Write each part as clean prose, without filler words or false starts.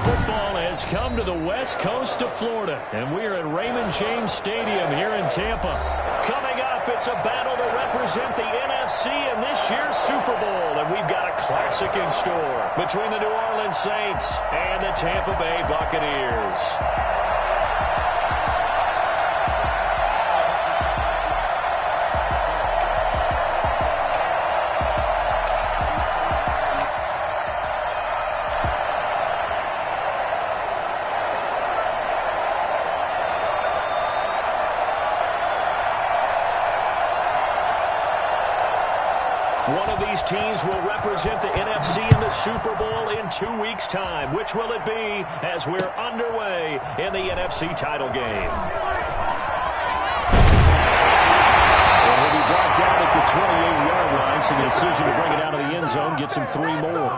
Football has come to the west coast of Florida, and we are at Raymond James Stadium here in Tampa. Coming up, it's a battle to represent the NFC in this year's Super Bowl, and we've got a classic in store between the New Orleans Saints and the Tampa Bay Buccaneers. One of these teams will represent the NFC in the Super Bowl in 2 weeks' time. Which will it be as we're underway in the NFC title game? Well, he'll be brought down at the 28-yard line, so the decision to bring it out of the end zone gets him 3 more.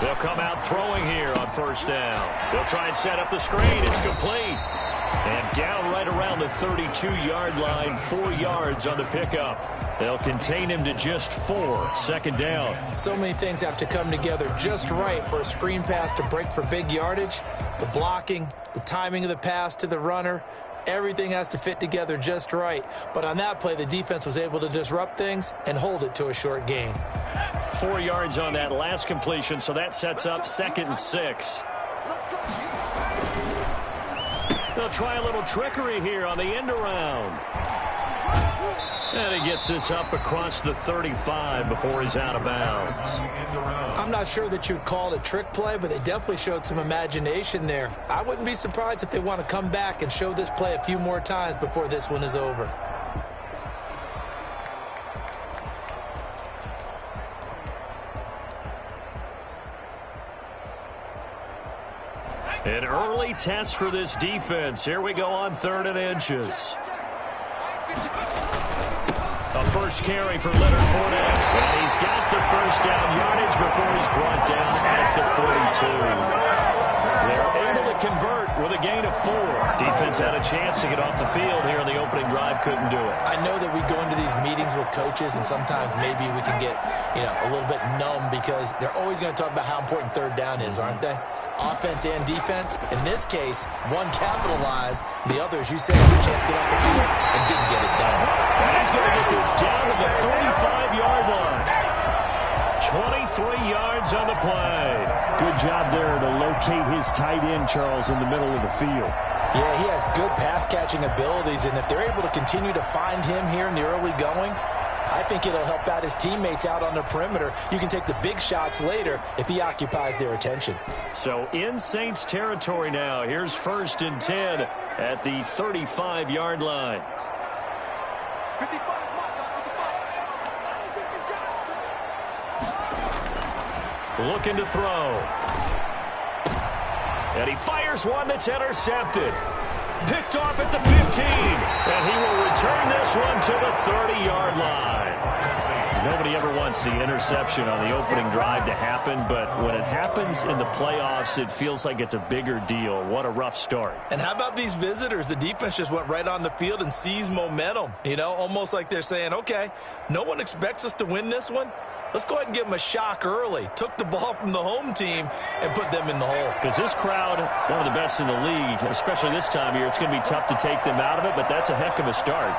They'll come out throwing here on first down. They'll try and set up the screen. It's complete. And down right around the 32-yard line, 4 yards on the pickup. They'll contain him to just 4. Second down. So many things have to come together just right for a screen pass to break for big yardage. The blocking, the timing of the pass to the runner, everything has to fit together just right. But on that play, the defense was able to disrupt things and hold it to a short gain. 4 yards on that last completion, so that sets up 2nd and 6. They'll try a little trickery here on the end around. And he gets this up across the 35 before he's out of bounds. I'm not sure that you'd call it a trick play, but they definitely showed some imagination there. I wouldn't be surprised if they want to come back and show this play a few more times before this one is over. An early test for this defense. Here we go on 3rd and inches. A first carry for Leonard Fournette. And he's got the first down yardage before he's brought down at the 42. They're able to convert with a gain of 4. Defense had a chance to get off the field here in the opening drive. Couldn't do it. I know that we go into these meetings with coaches, and sometimes maybe we can get, a little bit numb because they're always going to talk about how important 3rd down is, aren't they? Offense and defense. In this case, one capitalized. The other, as you said, had a chance to get off the field and didn't get it done. And he's going to get this down to the 35-yard line. 23 yards on the play. Good job there to locate his tight end, Charles, in the middle of the field. Yeah, he has good pass-catching abilities, and if they're able to continue to find him here in the early going, I think it'll help out his teammates out on the perimeter. You can take the big shots later if he occupies their attention. So in Saints territory now. Here's 1st and 10 at the 35-yard line. Looking to throw. And he fires one that's intercepted. Picked off at the 15. And he will return this one to the 30-yard line. Nobody ever wants the interception on the opening drive to happen, but when it happens in the playoffs, it feels like it's a bigger deal. What a rough start. And how about these visitors? The defense just went right on the field and seized momentum. Almost like they're saying, okay, no one expects us to win this one. Let's go ahead and give them a shock early. Took the ball from the home team and put them in the hole. Because this crowd, one of the best in the league, especially this time of year, it's going to be tough to take them out of it, but that's a heck of a start.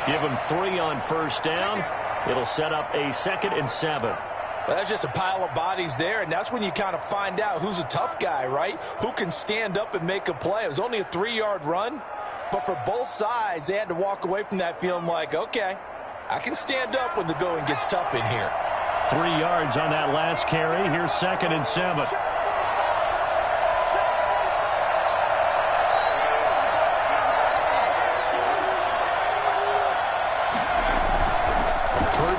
Give them 3 on first down. It'll set up a 2nd and 7. Well, that's just a pile of bodies there, and that's when you kind of find out who's a tough guy, right? Who can stand up and make a play. It was only a 3-yard run, but for both sides, they had to walk away from that feeling like, okay, I can stand up when the going gets tough in here. 3 yards on that last carry. Here's 2nd and 7.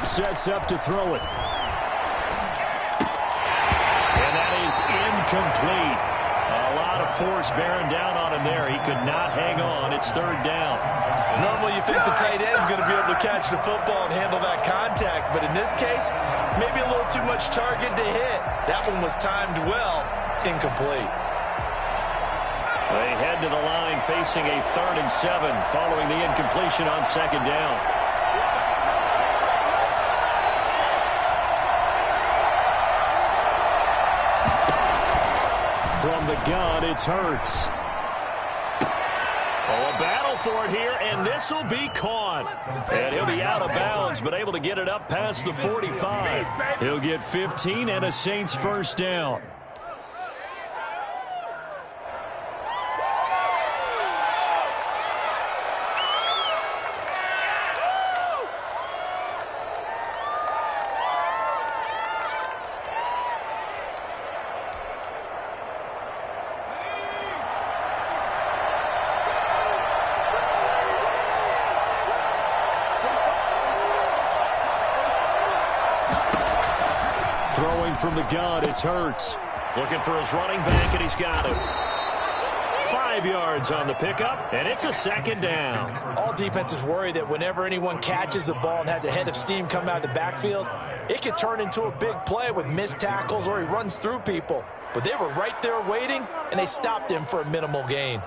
Bucs sets up to throw it. And that is incomplete. A lot of force bearing down on him there. He could not hang on. It's third down. Normally you think the tight end's going to be able to catch the football and handle that contact, but in this case, maybe a little too much target to hit. That one was timed well, incomplete. They head to the line facing a 3rd and 7 following the incompletion on 2nd down. From the gun, it's Hurts. Oh, a battle for it here, and this will be caught. And he'll be out of bounds, but able to get it up past the 45. He'll get 15 and a Saints first down. Throwing from the gun, it's Hurts. Looking for his running back, and he's got him. 5 yards on the pickup, and it's a 2nd down. All defenses worry that whenever anyone catches the ball and has a head of steam come out of the backfield, it could turn into a big play with missed tackles or he runs through people. But they were right there waiting, and they stopped him for a minimal gain.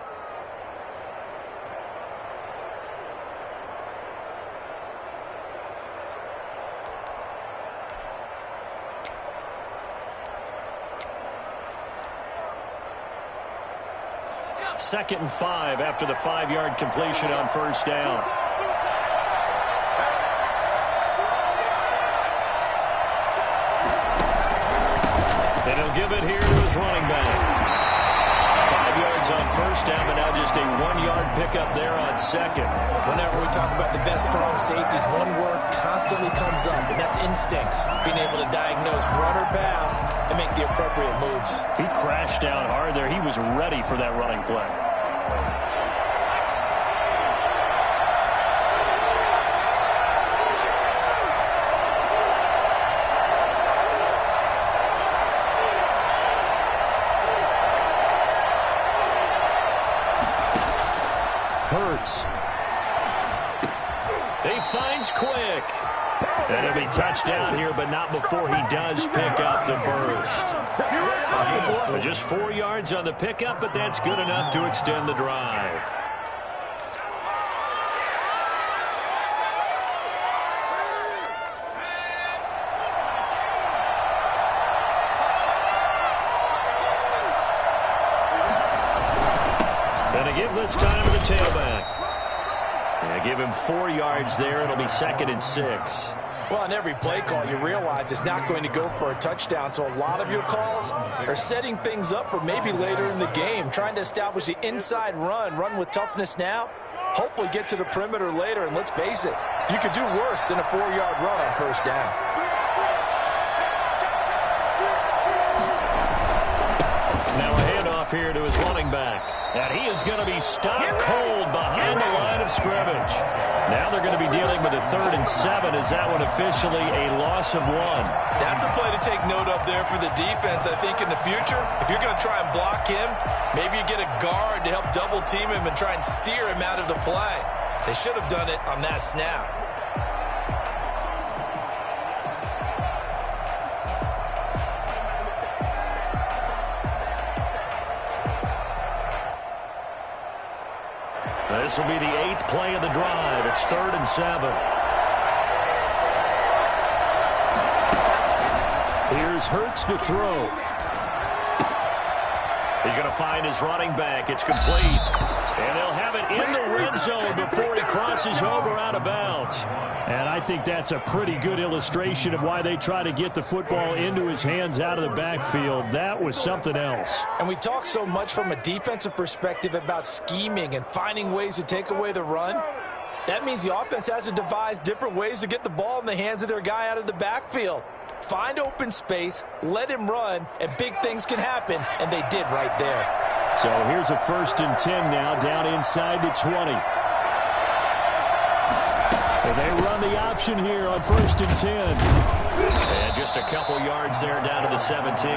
Second and 5 after the 5-yard completion on first down. And he'll give it here to his running back. 5 yards on first down, but now just a 1-yard pickup there on second. Whenever we talk about the best strong safeties, one word constantly comes up, and that's instincts. Being able to diagnose run or pass and make the appropriate moves. He crashed down hard there. He was ready for that running play. Hurts. He finds Quick. And he'll be touchdown here, but not before he does pick up the first. Just 4 yards on the pickup, but that's good enough to extend the drive. And a give this time to the tailback. And give him 4 yards there. It'll be 2nd and 6. Well, on every play call, you realize it's not going to go for a touchdown, so a lot of your calls are setting things up for maybe later in the game, trying to establish the inside run with toughness now, hopefully get to the perimeter later, and let's face it, you could do worse than a 4-yard run on first down. Now a handoff here to his running back. And he is going to be stopped cold behind the line of scrimmage. Now they're going to be dealing with a 3rd and 7. Is that one officially a loss of 1? That's a play to take note of there for the defense. I think in the future, if you're going to try and block him, maybe you get a guard to help double team him and try and steer him out of the play. They should have done it on that snap. This will be the 8th play of the drive. It's 3rd and 7. Here's Hurts to throw. He's going to find his running back. It's complete. And they'll have it in the red zone before he crosses over out of bounds. And I think that's a pretty good illustration of why they try to get the football into his hands out of the backfield. That was something else. And we talk so much from a defensive perspective about scheming and finding ways to take away the run. That means the offense has to devise different ways to get the ball in the hands of their guy out of the backfield. Find open space, let him run, and big things can happen, and they did right there. So here's a 1st and 10 now, down inside the 20. And they run the option here on 1st and 10. And just a couple yards there down to the 17.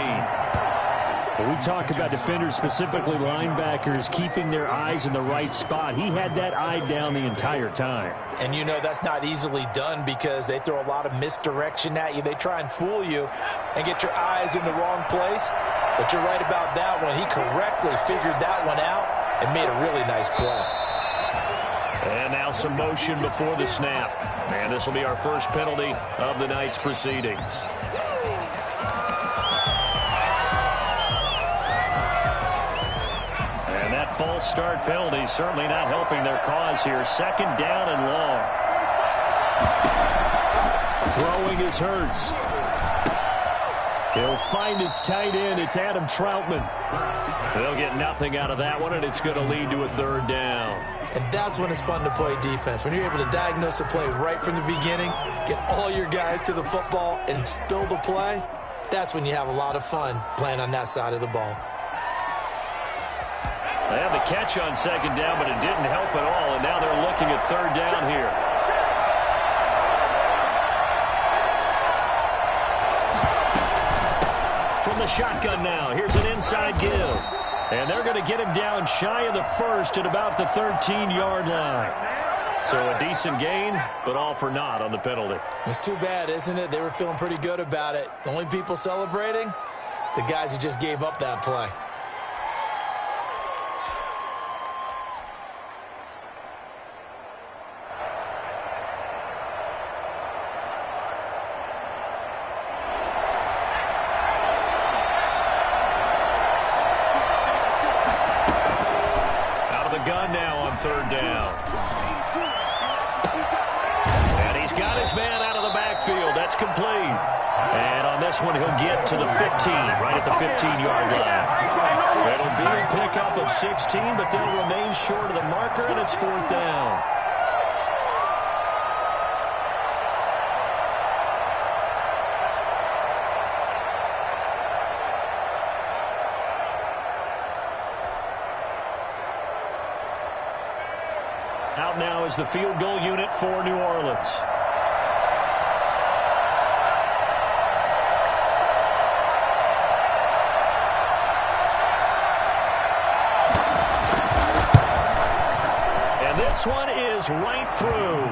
When we talk about defenders, specifically linebackers, keeping their eyes in the right spot, he had that eye down the entire time. And you know that's not easily done because they throw a lot of misdirection at you. They try and fool you and get your eyes in the wrong place. But you're right about that one. He correctly figured that one out and made a really nice play. And now some motion before the snap. And this will be our first penalty of the night's proceedings. And that false start penalty certainly not helping their cause here. 2nd down and long. Throwing is Hurts. He'll find his tight end. It's Adam Troutman. They'll get nothing out of that one, and it's going to lead to a 3rd down. And that's when it's fun to play defense. When you're able to diagnose a play right from the beginning, get all your guys to the football, and spill the play, that's when you have a lot of fun playing on that side of the ball. They had the catch on 2nd down, but it didn't help at all, and now they're looking at 3rd down here. From the shotgun now, here's an inside give. And they're going to get him down shy of the 1st at about the 13-yard line. So a decent gain, but all for naught on the penalty. It's too bad, isn't it? They were feeling pretty good about it. The only people celebrating, the guys who just gave up that play. Gun now on 3rd down. And he's got his man out of the backfield. That's complete. And on this one, he'll get to the 15, right at the 15-yard line. It'll be a pickup of 16, but they'll remain short of the marker, and it's 4th down. Out now is the field goal unit for New Orleans. And this one is right through.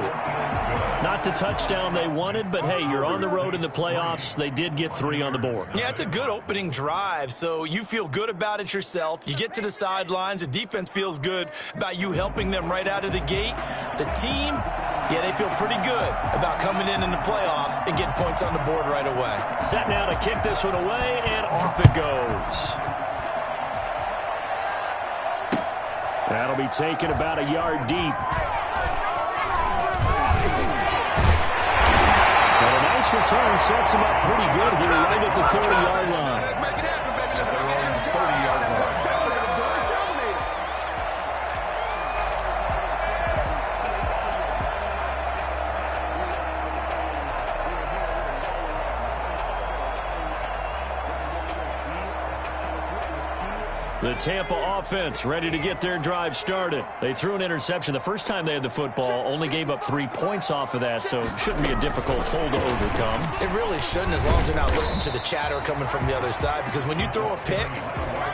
Not the touchdown they wanted, but hey, you're on the road in the playoffs. They did get 3 on the board. Yeah, it's a good opening drive, so you feel good about it yourself. You get to the sidelines. The defense feels good about you helping them right out of the gate. The team, yeah, they feel pretty good about coming in the playoffs and getting points on the board right away. Set now to kick this one away, and off it goes. That'll be taken about a yard deep. Return sets him up pretty good here right at the 30-yard line. The Tampa offense ready to get their drive started. They threw an interception the first time they had the football, only gave up 3 points off of that, so it shouldn't be a difficult hole to overcome. It really shouldn't, as long as they're not listening to the chatter coming from the other side, because when you throw a pick,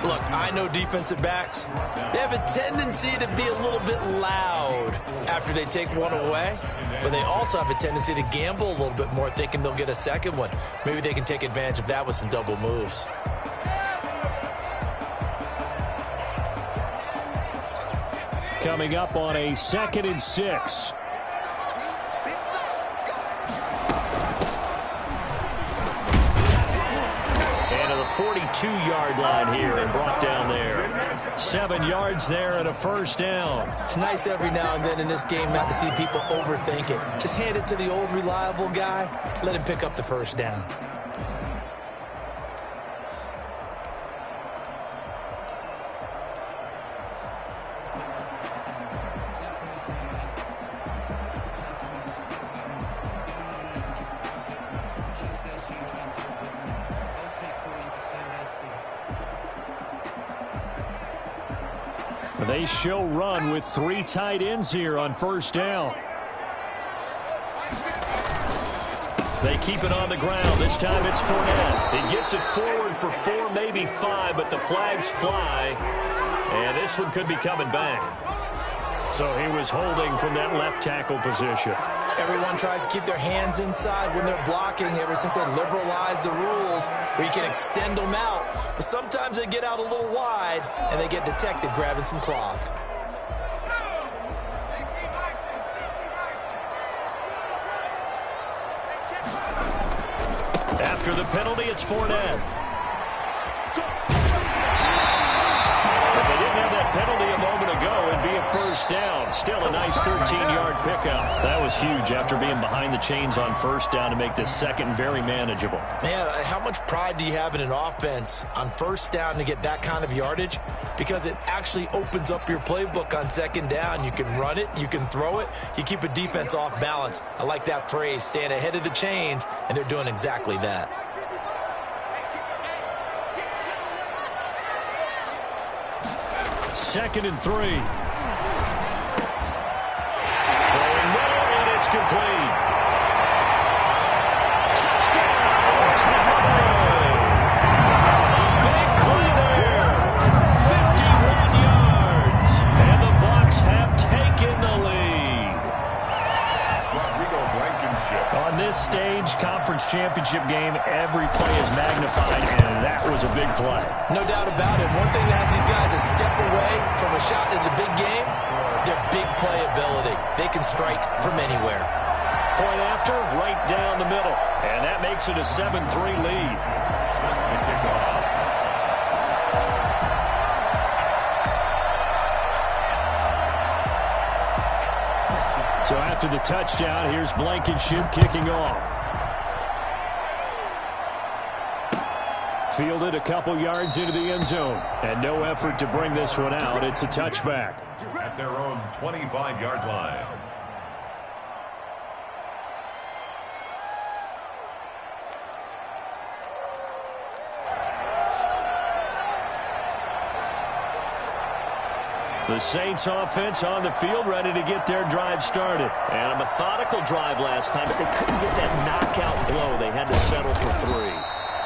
look, I know defensive backs, they have a tendency to be a little bit loud after they take one away, but they also have a tendency to gamble a little bit more, thinking they'll get a second one. Maybe they can take advantage of that with some double moves. Coming up on a 2nd and 6. And to the 42-yard line here and brought down there. 7 yards there and a 1st down. It's nice every now and then in this game not to see people overthink it. Just hand it to the old reliable guy. Let him pick up the 1st down. They show run with 3 tight ends here on 1st down. They keep it on the ground. This time it's Fournette. He gets it forward for 4, maybe 5, but the flags fly. And this one could be coming back. So he was holding from that left tackle position. Everyone tries to keep their hands inside when they're blocking ever since they liberalized the rules where you can extend them out. But sometimes they get out a little wide and they get detected grabbing some cloth. After the penalty, it's Fournette. If they didn't have that penalty a moment ago, it'd be a first down. Still a nice 13-yard pickup. That was huge after being behind the chains on first down to make this second very manageable. Man, how much pride do you have in an offense on first down to get that kind of yardage? Because it actually opens up your playbook on second down. You can run it, you can throw it, you keep a defense off balance. I like that phrase, stand ahead of the chains, and they're doing exactly that. 2nd and 3. Throwing middle, and it's complete. Touchdown, big play there. 51 yards. And the Bucs have taken the lead. On this stage, conference championship game, every play is magnified, and that was a big play. No doubt about it. One thing that has these guys a step away from a shot at the big game, their big play ability. They can strike from anywhere. Point after, right down the middle. And that makes it a 7-3 lead. So after the touchdown, here's Blankenship kicking off. Fielded a couple yards into the end zone. And no effort to bring this one out. It's a touchback. At their own 25-yard line. The Saints offense on the field, ready to get their drive started. And a methodical drive last time, but they couldn't get that knockout blow. They had to settle for 3.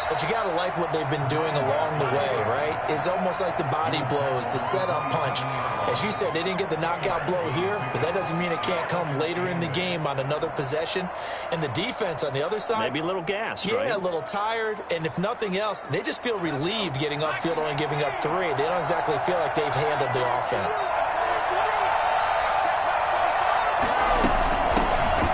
But you got to like what they've been doing along the way, right? It's almost like the body blows, the setup punch. As you said, they didn't get the knockout blow here, but that doesn't mean it can't come later in the game on another possession. And the defense on the other side, maybe a little gassed, right? Yeah, a little tired. And if nothing else, they just feel relieved getting upfield, only giving up 3. They don't exactly feel like they've handled the offense.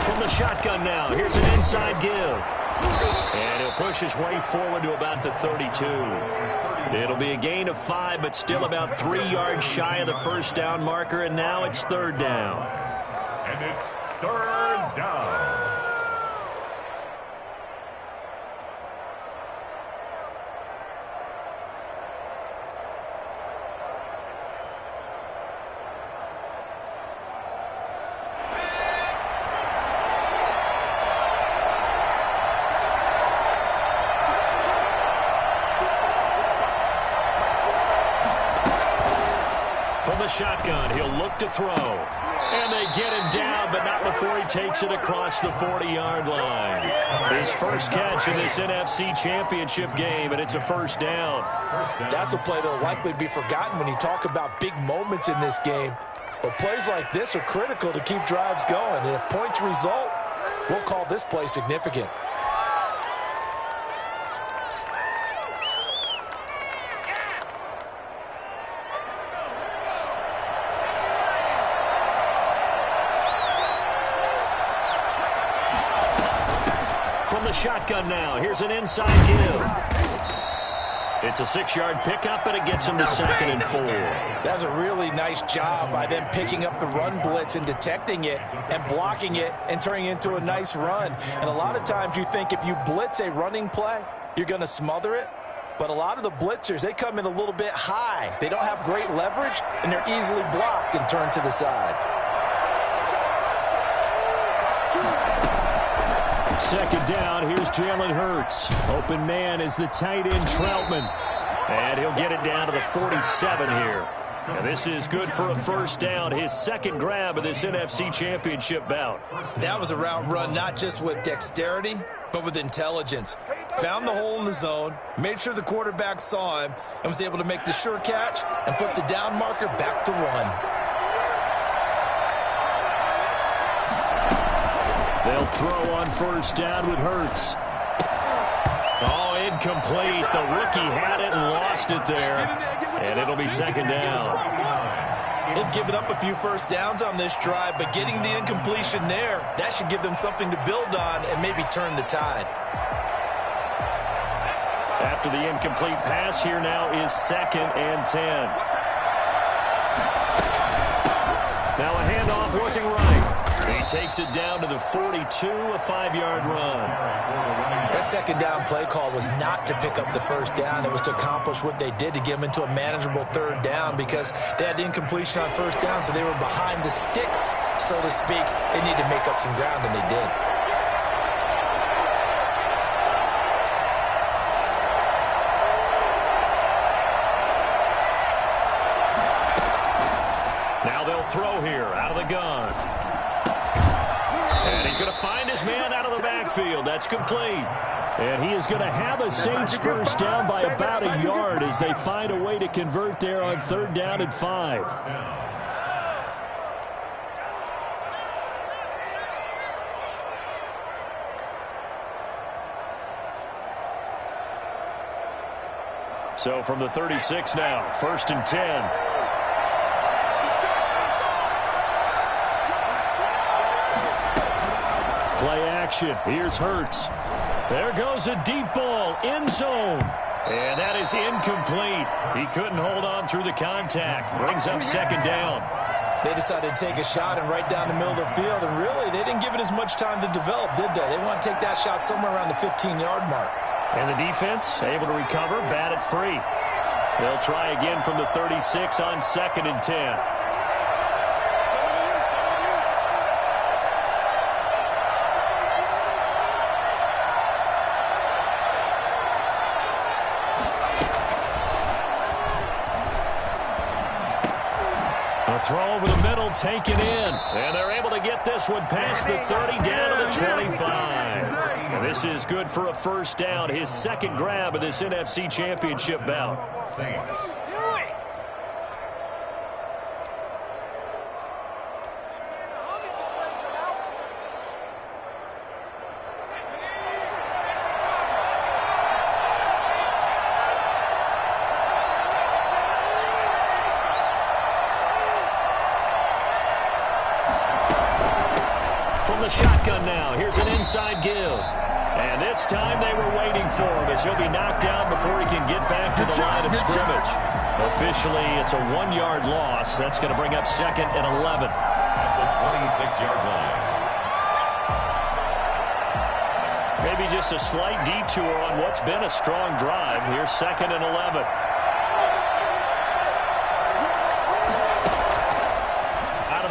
From the shotgun now, here's an inside give. And he'll push his way forward to about the 32. It'll be a gain of 5, but still about 3 yards shy of the first down marker, and now it's 3rd down. And it's 3rd down. Shotgun, he'll look to throw. And they get him down, but not before he takes it across the 40-yard line. His first catch in this NFC Championship game, and it's a first down. That's a play that'll likely be forgotten when you talk about big moments in this game. But plays like this are critical to keep drives going. And if points result, we'll call this play significant. Shotgun now. Here's an inside give. It's a 6-yard pickup, and it gets him to 2nd and 4. That's a really nice job by them picking up the run blitz and detecting it and blocking it and turning it into a nice run. And a lot of times you think if you blitz a running play, you're going to smother it. But a lot of the blitzers, they come in a little bit high. They don't have great leverage, and they're easily blocked and turned to the side. 2nd down, here's Jalen Hurts. Open man is the tight end Troutman. And he'll get it down to the 47 here. And this is good for a first down, his 2nd grab of this NFC Championship bout. That was a route run not just with dexterity, but with intelligence. Found the hole in the zone, made sure the quarterback saw him, and was able to make the sure catch and flip the down marker back to 1. They'll throw on first down with Hurts. Oh, incomplete. The rookie had it and lost it there. And it'll be second down. They've given up a few first downs on this drive, but getting the incompletion there, that should give them something to build on and maybe turn the tide. After the incomplete pass, here now is 2nd and 10. Now a handoff working right. He takes it down to the 42, a 5-yard run. That second down play call was not to pick up the first down. It was to accomplish what they did, to get them into a manageable third down, because they had incompletion on first down, so they were behind the sticks, so to speak. They needed to make up some ground, and they did. Now they'll throw here out of the gun. And he's going to find his man out of the backfield. That's complete. And he is going to have a Saints first down by about a yard as they find a way to convert there on 3rd down and 5. So from the 36 now, 1st and 10. Play action. Here's Hurts. There goes a deep ball, end zone. And that is incomplete. He couldn't hold on through the contact. Brings up 2nd down. They decided to take a shot and right down the middle of the field, and really, they didn't give it as much time to develop, did they? They want to take that shot somewhere around the 15-yard mark. And the defense able to recover, bat it free. They'll try again from the 36 on 2nd and 10. A throw over the middle, taken in. And they're able to get this one past the 30, down to the 25. And this is good for a first down. His 2nd grab of this NFC Championship bout. Saints. The shotgun now. Here's an inside give. And this time they were waiting for him as he'll be knocked down before he can get back to the line of scrimmage. Officially, it's a 1-yard loss. That's going to bring up 2nd and 11. At the 26-yard line. Maybe just a slight detour on what's been a strong drive. Here's 2nd and 11.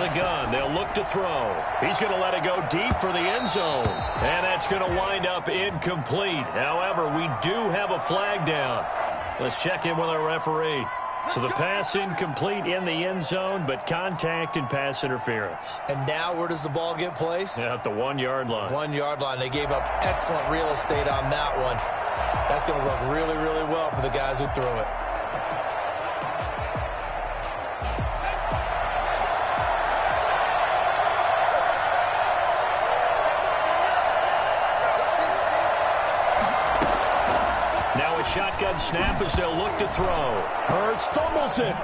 The gun. They'll look to throw. He's going to let it go deep for the end zone. And that's going to wind up incomplete. However, we do have a flag down. Let's check in with our referee. So the pass incomplete in the end zone, but contact and pass interference. And now where does the ball get placed? Yeah, at the 1-yard line. 1-yard line. They gave up excellent real estate on that one. That's going to work really, really well for the guys who threw it. Shotgun snap as they'll look to throw. Hurts fumbles it.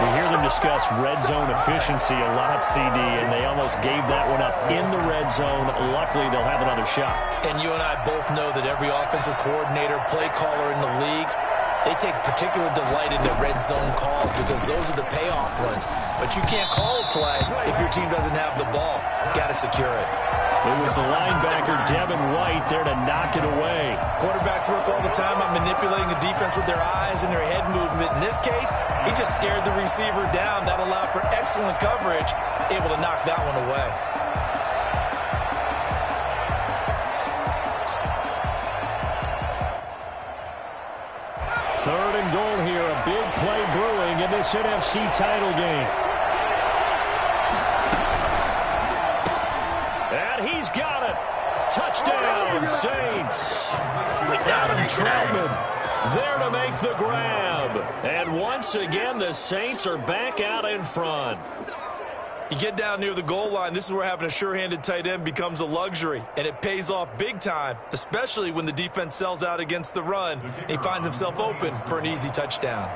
We hear them discuss red zone efficiency a lot, CD, and they almost gave that one up in the red zone. Luckily, they'll have another shot. And you and I both know that every offensive coordinator, play caller in the league, they take particular delight in the red zone calls because those are the payoff ones. But you can't call a play if your team doesn't have the ball. Got to secure it. It was the linebacker, Devin White, there to knock it away. Quarterbacks work all the time on manipulating the defense with their eyes and their head movement. In this case, he just stared the receiver down. That allowed for excellent coverage, able to knock that one away. Third and goal here. A big play brewing in this NFC title game. And he's got it. Touchdown, Saints. Adam Troutman there to make the grab. And once again, the Saints are back out in front. You get down near the goal line, this is where having a sure-handed tight end becomes a luxury, and it pays off big time, especially when the defense sells out against the run, and he finds himself open for an easy touchdown.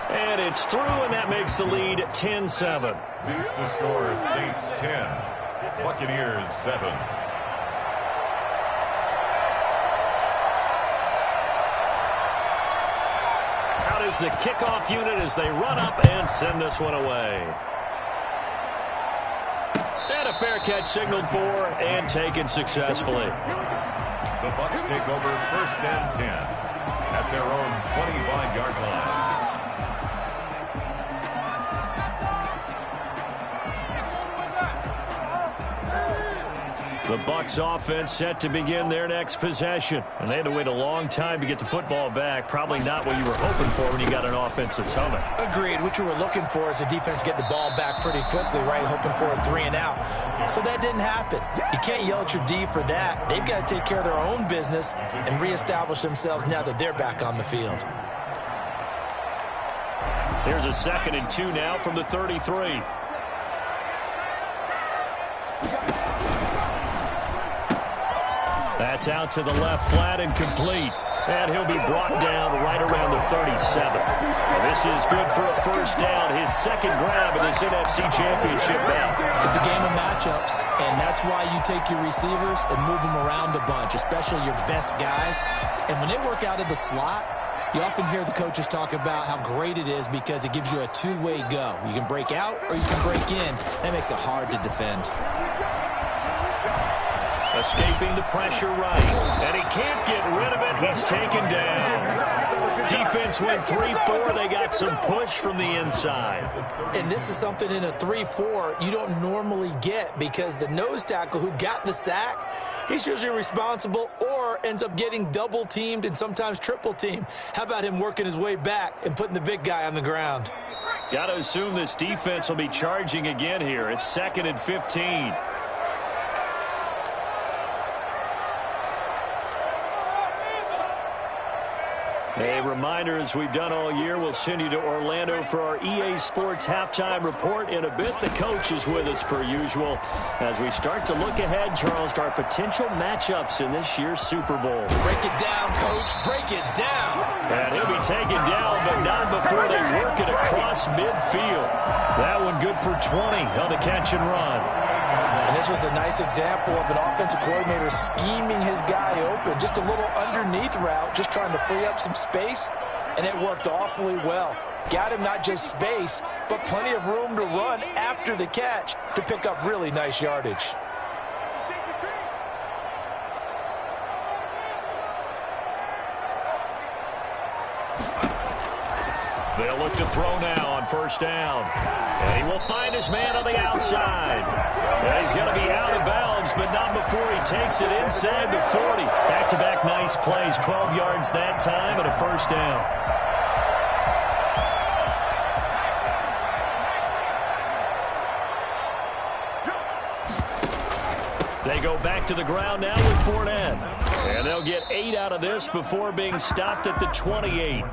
And it's through, and that makes the lead 10-7. Leads the score Saints 10, Buccaneers 7. Is the kickoff unit as they run up and send this one away. And a fair catch signaled for and taken successfully. The Bucs take over 1st and 10 at their own 25-yard line. The Bucs offense set to begin their next possession. And they had to wait a long time to get the football back. Probably not what you were hoping for when you got an offense that's humming. Agreed. What you were looking for is the defense get the ball back pretty quickly, right? Hoping for a 3 and out. So that didn't happen. You can't yell at your D for that. They've got to take care of their own business and reestablish themselves now that they're back on the field. Here's a 2nd and 2 now from the 33. That's out to the left flat and complete. And he'll be brought down right around the 37. This is good for a 1st down. His 2nd grab in this NFC Championship bout. It's a game of matchups, and that's why you take your receivers and move them around a bunch, especially your best guys. And when they work out of the slot, you often hear the coaches talk about how great it is because it gives you a two-way go. You can break out or you can break in. That makes it hard to defend. Escaping the pressure right. And he can't get rid of it. He's taken down. Defense went 3-4. They got some push from the inside. And this is something in a 3-4 you don't normally get because the nose tackle who got the sack, he's usually responsible or ends up getting double-teamed and sometimes triple-teamed. How about him working his way back and putting the big guy on the ground? Got to assume this defense will be charging again here. It's 2nd and 15. A reminder, as we've done all year, we'll send you to Orlando for our EA Sports Halftime Report. In a bit, the coach is with us per usual as we start to look ahead, Charles, to our potential matchups in this year's Super Bowl. Break it down, Coach. Break it down. And he'll be taken down, but not before they work it across midfield. That one good for 20 on the catch and run. And this was a nice example of an offensive coordinator scheming his guy open. Just a little underneath route, just trying to free up some space, and it worked awfully well. Got him not just space, but plenty of room to run after the catch to pick up really nice yardage. They'll look to throw now on 1st down. And he will find his man on the outside. And he's going to be out of bounds, but not before he takes it inside the 40. Back-to-back nice plays, 12 yards that time and a 1st down. They go back to the ground now with Fournette. And they'll get 8 out of this before being stopped at the 28.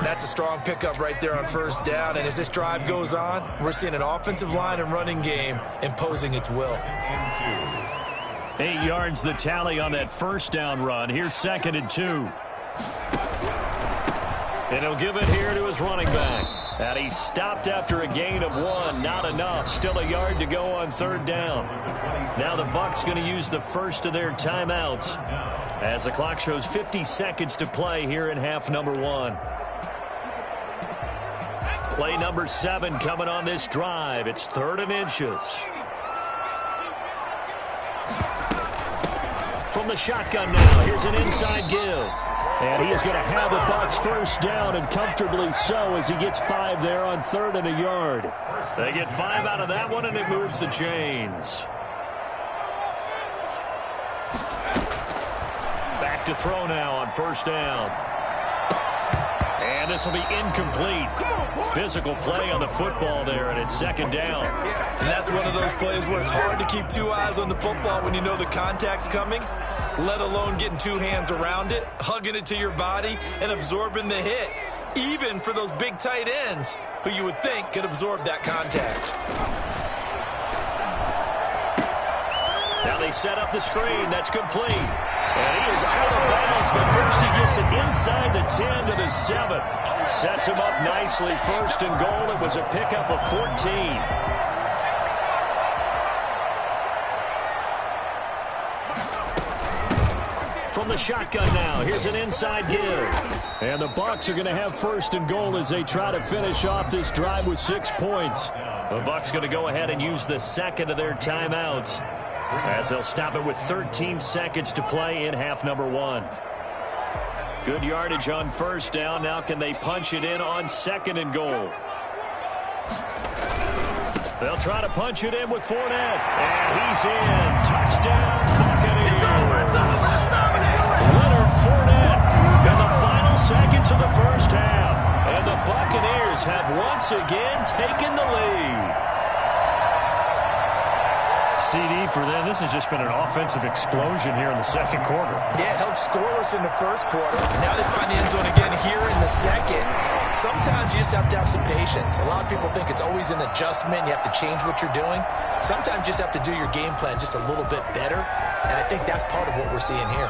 That's a strong pickup right there on 1st down. And as this drive goes on, we're seeing an offensive line and running game imposing its will. 8 yards the tally on that 1st down run. Here's 2nd and 2. And he'll give it here to his running back. And he's stopped after a gain of 1. Not enough. Still a yard to go on 3rd down. Now the Bucs going to use the first of their timeouts as the clock shows 50 seconds to play here in half number 1. Play number 7 coming on this drive. It's 3rd and inches. From the shotgun now, here's an inside give. And he is going to have the Bucs 1st down, and comfortably so, as he gets 5 there on 3rd and a yard. They get 5 out of that one, and it moves the chains. Back to throw now on 1st down. And this will be incomplete. Physical play on the football there, and it's second down. And that's one of those plays where it's hard to keep two eyes on the football when you know the contact's coming, let alone getting two hands around it, hugging it to your body, and absorbing the hit, even for those big tight ends who you would think could absorb that contact. Now they set up the screen. That's complete. And he is out of bounds, but first he gets it inside the 10 to the 7. Sets him up nicely. First and goal. It was a pickup of 14. From the shotgun now, here's an inside give. And the Bucs are going to have first and goal as they try to finish off this drive with 6 points. The Bucs going to go ahead and use the second of their timeouts, as they'll stop it with 13 seconds to play in half number 1. Good yardage on first down. Now can they punch it in on second and goal? They'll try to punch it in with Fournette. And he's in. Touchdown, Buccaneers. Leonard Fournette in the final seconds of the first half. And the Buccaneers have once again taken the lead. CD for them. This has just been an offensive explosion here in the second quarter. Yeah, held scoreless in the first quarter. Now they find the end zone again here in the second. Sometimes you just have to have some patience. A lot of people think it's always an adjustment. You have to change what you're doing. Sometimes you just have to do your game plan just a little bit better. And I think that's part of what we're seeing here.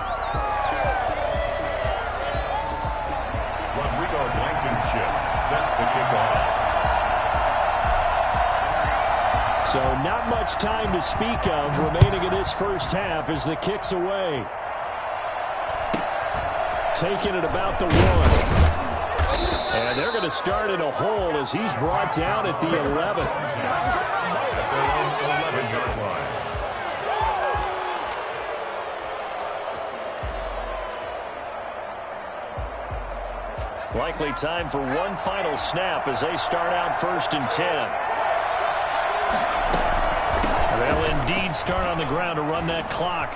Rodrigo Blankenship set to kick off. So not much time to speak of remaining in this first half as the kick's away. Taking it about the 1. And they're going to start in a hole as he's brought down at the 11. Likely time for one final snap as they start out first and 10. They'll indeed start on the ground to run that clock.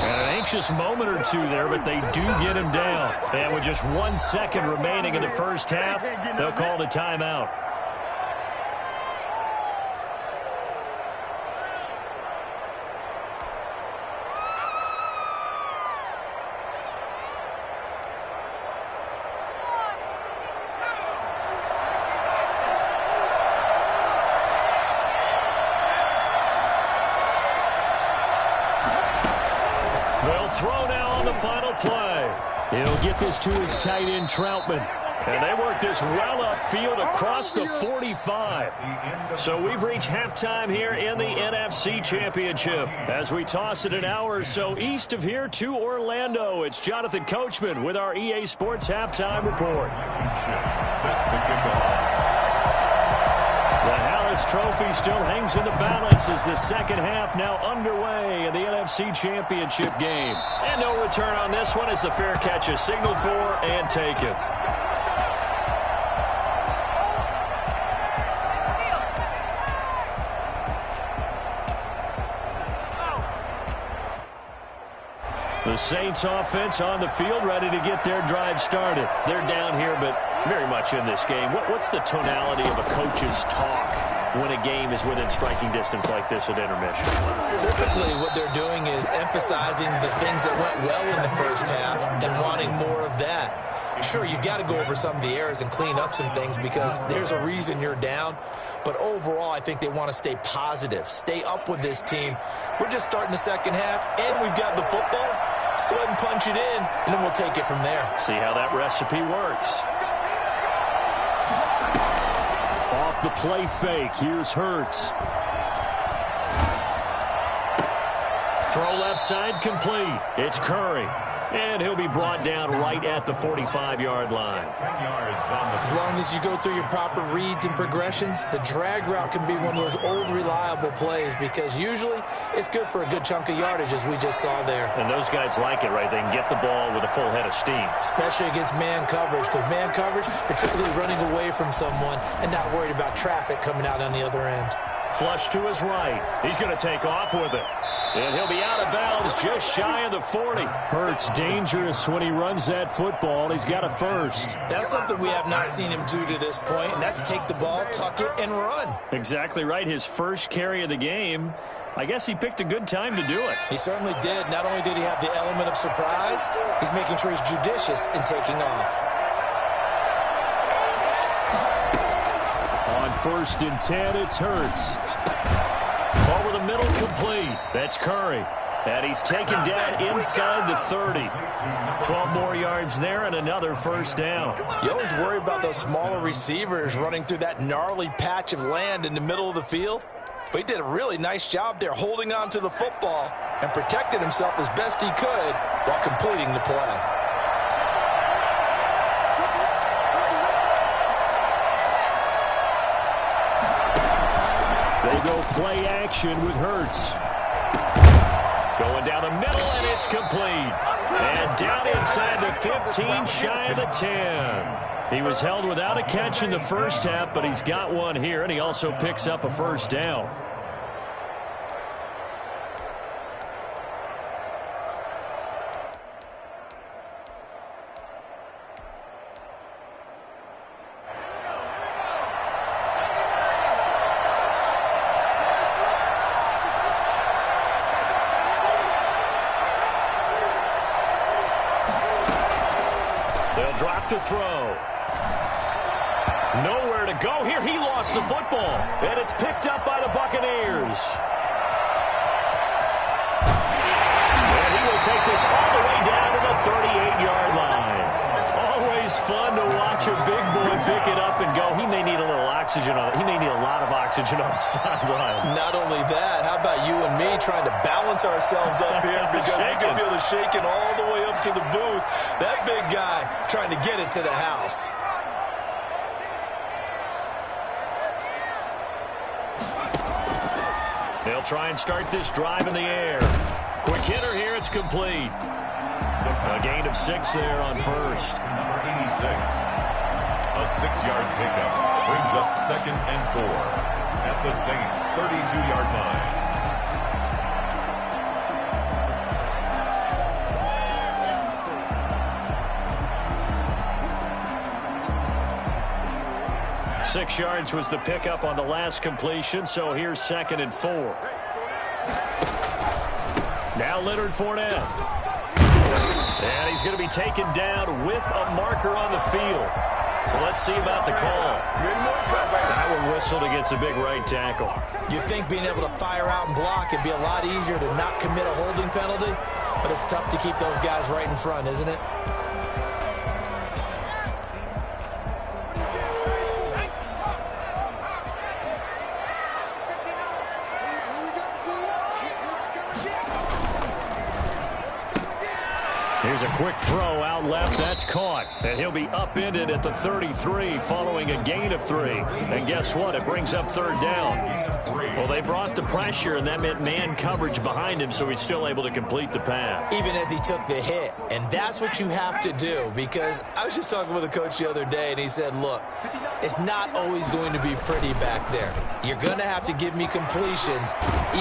And an anxious moment or two there, but they do get him down. And with just 1 second remaining in the first half, they'll call the timeout. Throw now on the final play. He'll get this to his tight end, Troutman. And they work this well upfield across the 45. So we've reached halftime here in the NFC Championship. As we toss it an hour or so east of here to Orlando, it's Jonathan Coachman with our EA Sports Halftime Report. Set to kick off. The Hallis Trophy still hangs in the balance as the second half now underway in the NFC Championship game. And no return on this one as the fair catch is signaled for and taken. The Saints offense on the field ready to get their drive started. They're down here, but very much in this game. What's the tonality of a coach's talk when a game is within striking distance like this at intermission? Typically what they're doing is emphasizing the things that went well in the first half and wanting more of that. Sure, you've got to go over some of the errors and clean up some things because there's a reason you're down. But overall, I think they want to stay positive, stay up with this team. We're just starting the second half, and we've got the football. Let's go ahead and punch it in, and then we'll take it from there. See how that recipe works. Off the play fake, here's Hurts. Throw left side complete. It's Curry. And he'll be brought down right at the 45-yard line. 10 yards on the As long as you go through your proper reads and progressions, the drag route can be one of those old reliable plays because usually it's good for a good chunk of yardage as we just saw there. And those guys like it, right? They can get the ball with a full head of steam. Especially against man coverage because man coverage, they're typically running away from someone and not worried about traffic coming out on the other end. Flush to his right. He's going to take off with it. And he'll be out of bounds just shy of the 40. Hurts dangerous when he runs that football. He's got a first. That's something we have not seen him do to this point, and that's take the ball, tuck it, and run. Exactly right. His first carry of the game. I guess he picked a good time to do it. He certainly did. Not only did he have the element of surprise, he's making sure he's judicious in taking off. On 1st and 10, it's Hurts. Over the middle, complete. That's Curry. And he's taken down inside the 30. 12 more yards there and another first down. You always worry about those smaller receivers running through that gnarly patch of land in the middle of the field. But he did a really nice job there holding on to the football and protected himself as best he could while completing the play. They go play action with Hurts. Going down the middle, and it's complete. And down inside the 15, shy of the 10. He was held without a catch in the first half, but he's got one here, and he also picks up a first down. They'll drop to throw. Nowhere to go here. He lost the football. And it's picked up by the Buccaneers. And he will take this all the way down to the 38-yard line. Always fun to watch a big boy pick it up and go. He may need a little oxygen on it. He may need a lot of oxygen on the sideline. Not only that, how about you and me trying to balance ourselves up here because you can feel the shaking all the way up to the booth. That big guy trying to get it to the house. They'll try and start this drive in the air. Quick hitter here. It's complete. A gain of 6 there on first. Number 86. A 6-yard pickup brings up 2nd and 4 at the Saints' 32-yard line. Six yards was the pickup on the last completion, so here's 2nd and 4. Now Leonard Fournette. And he's going to be taken down with a marker on the field. So let's see about the call. That one whistled against a big right tackle. You'd think being able to fire out and block would be a lot easier to not commit a holding penalty, but it's tough to keep those guys right in front, isn't it? Here's a quick throw out left. That's caught. And he'll be upended at the 33 following a gain of 3. And guess what? It brings up 3rd down. Well, they brought the pressure, and that meant man coverage behind him, so he's still able to complete the pass. Even as he took the hit. And that's what you have to do, because I was just talking with a coach the other day, and he said, look, it's not always going to be pretty back there. You're going to have to give me completions,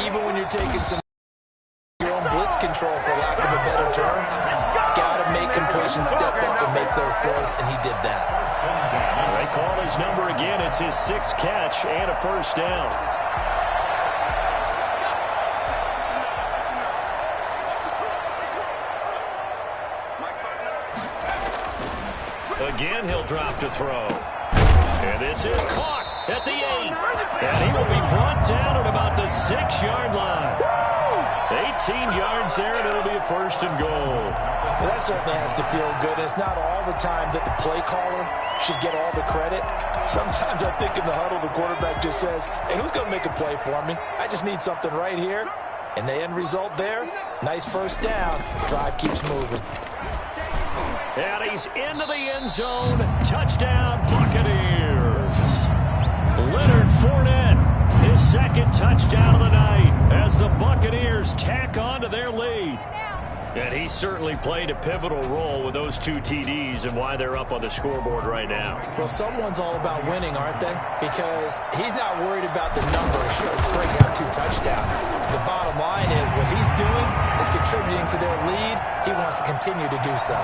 even when you're taking some your own blitz control, for lack of a better term. Got to make completions, step up and make those throws, and he did that. They call his number again. It's his 6th catch and a first down. Again, he'll drop to throw. And this is caught at the 8. And he will be brought down at about the 6-yard line. 18 yards there, and it'll be a 1st and goal. Well, that certainly has to feel good. It's not all the time that the play caller should get all the credit. Sometimes I think in the huddle, the quarterback just says, hey, who's going to make a play for me? I just need something right here. And the end result there, nice first down. Drive keeps moving. And he's into the end zone. Touchdown, Buccaneers. Leonard Fournette, his 2nd touchdown of the night as the Buccaneers tack on to their lead. And he certainly played a pivotal role with those 2 TDs and why they're up on the scoreboard right now. Well, someone's all about winning, aren't they? Because he's not worried about the number. Sure, it's great to have 2 touchdowns. The bottom bottom line is what he's doing is contributing to their lead. He wants to continue to do so.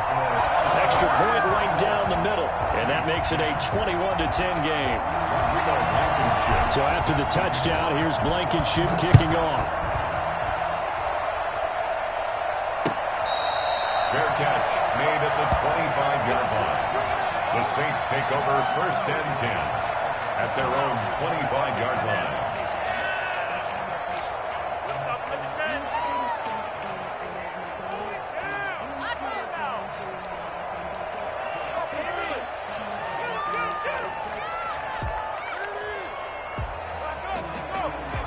Extra point right down the middle, and that makes it a 21-10 game. So after the touchdown, here's Blankenship kicking off. Fair catch made at the 25-yard line. The Saints take over 1st and 10 at their own 25-yard line.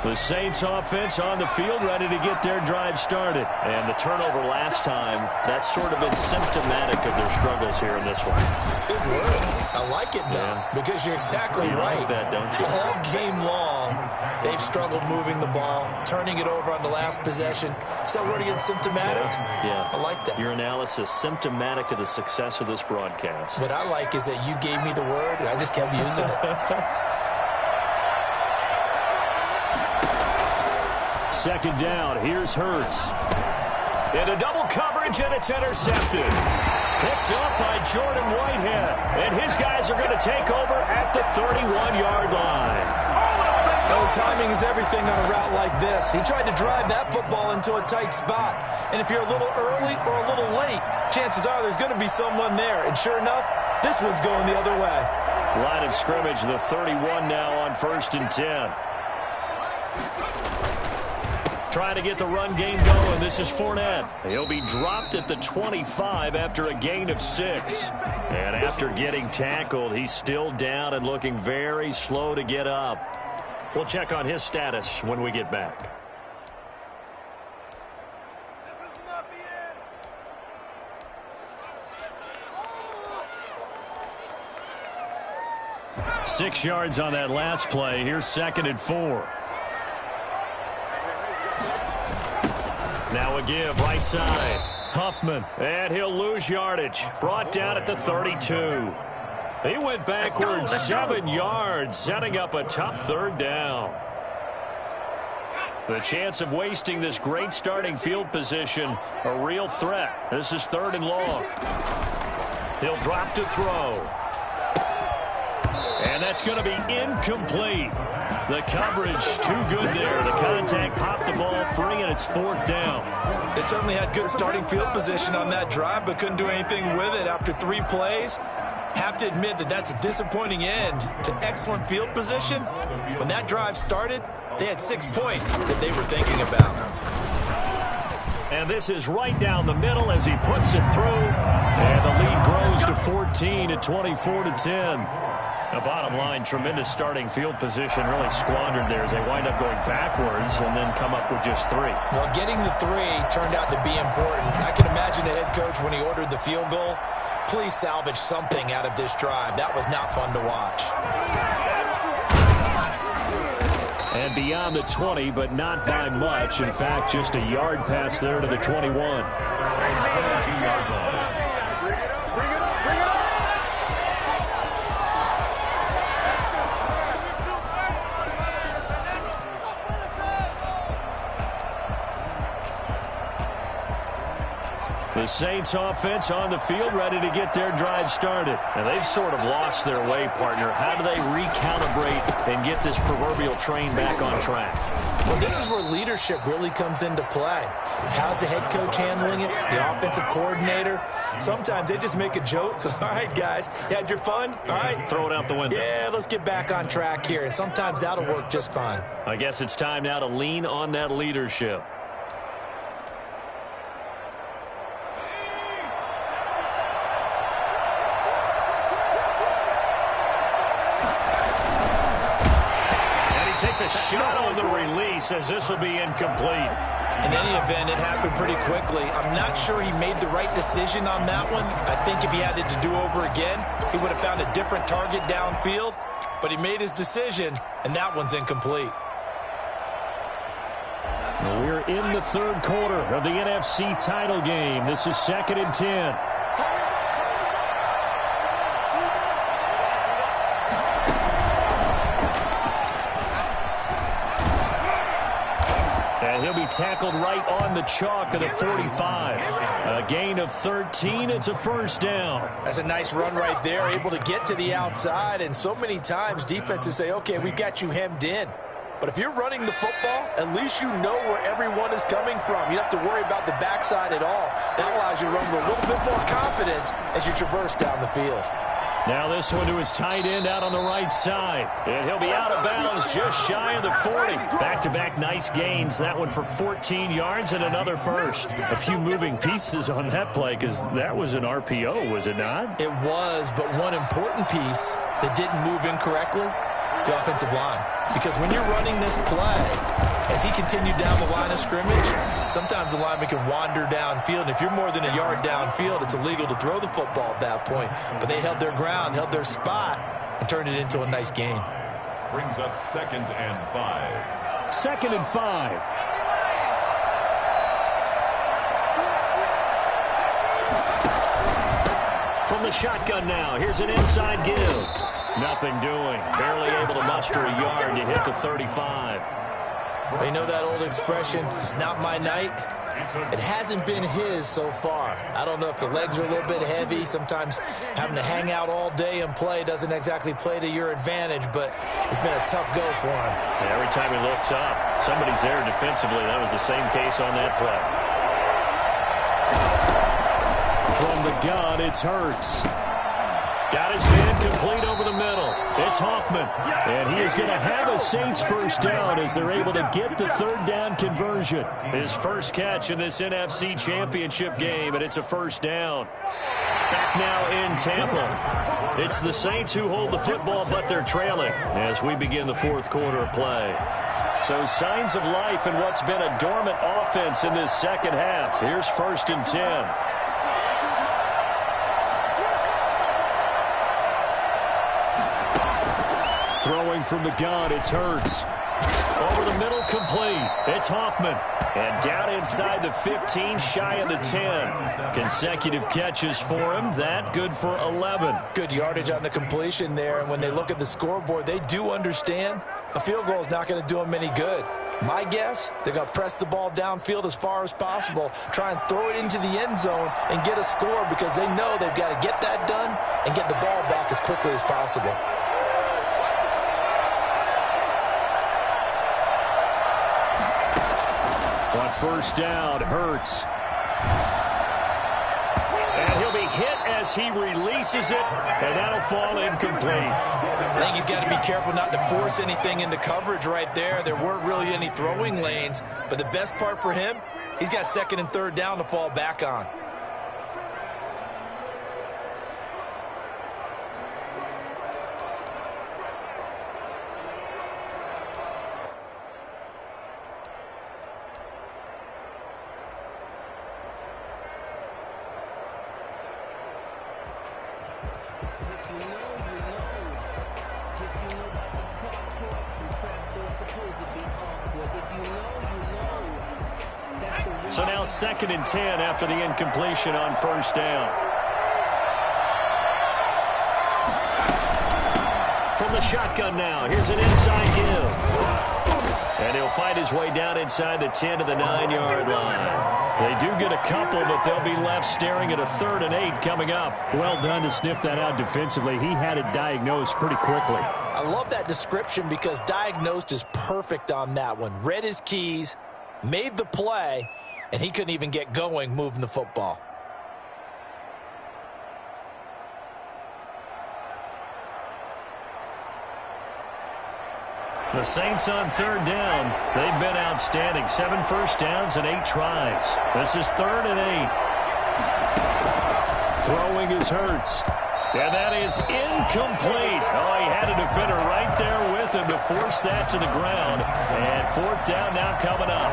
The Saints offense on the field, ready to get their drive started. And the turnover last time, that's sort of been symptomatic of their struggles here in this one. Good word. I like it, though, because you're exactly right. Like that, don't you? All game long, they've struggled moving the ball, turning it over on the last possession. Is that word again, symptomatic? Yeah. I like that. Your analysis, symptomatic of the success of this broadcast. What I like is that you gave me the word, and I just kept using it. Second down, here's Hurts. Into double coverage, and it's intercepted. Picked up by Jordan Whitehead. And his guys are going to take over at the 31-yard line. Oh, timing is everything on a route like this. He tried to drive that football into a tight spot. And if you're a little early or a little late, chances are there's going to be someone there. And sure enough, this one's going the other way. Line of scrimmage, the 31 now on 1st and 10. Trying to get the run game going. This is Fournette. He'll be dropped at the 25 after a gain of 6. And after getting tackled, he's still down and looking very slow to get up. We'll check on his status when we get back. This is not the end. 6 yards on that last play. Here's 2nd and 4. Now a give, right side. Huffman, and he'll lose yardage. Brought down at the 32. He went backwards 7 yards, setting up a tough 3rd down. The chance of wasting this great starting field position, a real threat. This is 3rd and long. He'll drop to throw. And that's going to be incomplete. The coverage too good there. The contact popped the ball free, and it's 4th down. They certainly had good starting field position on that drive, but couldn't do anything with it after 3 plays. Have to admit that that's a disappointing end to excellent field position. When that drive started, they had 6 points that they were thinking about. And this is right down the middle as he puts it through. And the lead grows to 14 at 24-10. The bottom line, tremendous starting field position, really squandered there as they wind up going backwards and then come up with just 3. Well, getting the 3 turned out to be important. I can imagine the head coach when he ordered the field goal. Please salvage something out of this drive. That was not fun to watch. And beyond the 20, but not by much. In fact, just a yard pass there to the 21. 22-yard line. The Saints offense on the field, ready to get their drive started. And they've sort of lost their way, partner. How do they recalibrate and get this proverbial train back on track? Well, this is where leadership really comes into play. How's the head coach handling it? The offensive coordinator? Sometimes they just make a joke. All right, guys, you had your fun? All right. Throw it out the window. Yeah, let's get back on track here. And sometimes that'll work just fine. I guess it's time now to lean on that leadership. Takes a shot on the release as this will be incomplete. In any event, it happened pretty quickly. I'm not sure he made the right decision on that one. I think if he had it to do over again, he would have found a different target downfield. But he made his decision, and that one's incomplete. We're in the 3rd quarter of the NFC title game. This is 2nd and 10. He'll be tackled right on the chalk of the 45. A gain of 13. It's a first down. That's a nice run right there, able to get to the outside. And so many times defenses say, okay, we've got you hemmed in. But if you're running the football, at least you know where everyone is coming from. You don't have to worry about the backside at all. That allows you to run with a little bit more confidence as you traverse down the field. Now this one to his tight end out on the right side. And he'll be out of bounds just shy of the 40. Back-to-back nice gains. That one for 14 yards and another first. A few moving pieces on that play because that was an RPO, was it not? It was, but one important piece that didn't move incorrectly, the offensive line. Because when you're running this play, as he continued down the line of scrimmage, sometimes the lineman can wander downfield. And if you're more than a yard downfield, it's illegal to throw the football at that point. But they held their ground, held their spot, and turned it into a nice gain. Brings up 2nd and 5. 2nd and 5. From the shotgun now, here's an inside give. Nothing doing. Barely able to muster a yard to hit the 35. Well, you know that old expression, it's not my night? It hasn't been his so far. I don't know if the legs are a little bit heavy. Sometimes having to hang out all day and play doesn't exactly play to your advantage, but it's been a tough go for him. And every time he looks up, somebody's there defensively. That was the same case on that play. From the gun, it's Hurts. Got his man complete over the middle. It's Hoffman. And he is going to have a Saints first down as they're able to get the third down conversion. His first catch in this NFC Championship game, and it's a first down. Back now in Tampa. It's the Saints who hold the football, but they're trailing as we begin the fourth quarter of play. So signs of life in what's been a dormant offense in this second half. Here's 1st and 10. Throwing from the gun, it's Hurts. Over the middle, complete. It's Hoffman. And down inside the 15, shy of the 10. Consecutive catches for him. That good for 11. Good yardage on the completion there. And when they look at the scoreboard, they do understand a field goal is not going to do them any good. My guess, they're going to press the ball downfield as far as possible, try and throw it into the end zone and get a score because they know they've got to get that done and get the ball back as quickly as possible. On first down, Hurts. And he'll be hit as he releases it, and that'll fall incomplete. I think he's got to be careful not to force anything into coverage right there. There weren't really any throwing lanes, but the best part for him, he's got 2nd and 3rd down to fall back on. So now 2nd and 10 after the incompletion on first down. From the shotgun now, here's an inside give. And he'll find his way down inside the 10 to the 9-yard line. They do get a couple, but they'll be left staring at a 3rd and 8 coming up. Well done to sniff that out defensively. He had it diagnosed pretty quickly. I love that description because diagnosed is perfect on that one. Read his keys, made the play, and he couldn't even get going moving the football. The Saints on 3rd down. They've been outstanding. 7 first downs and 8 tries. This is 3rd and 8. Throwing is Hurts. And that is incomplete. Oh, he had a defender right there with him to force that to the ground. And 4th down now coming up.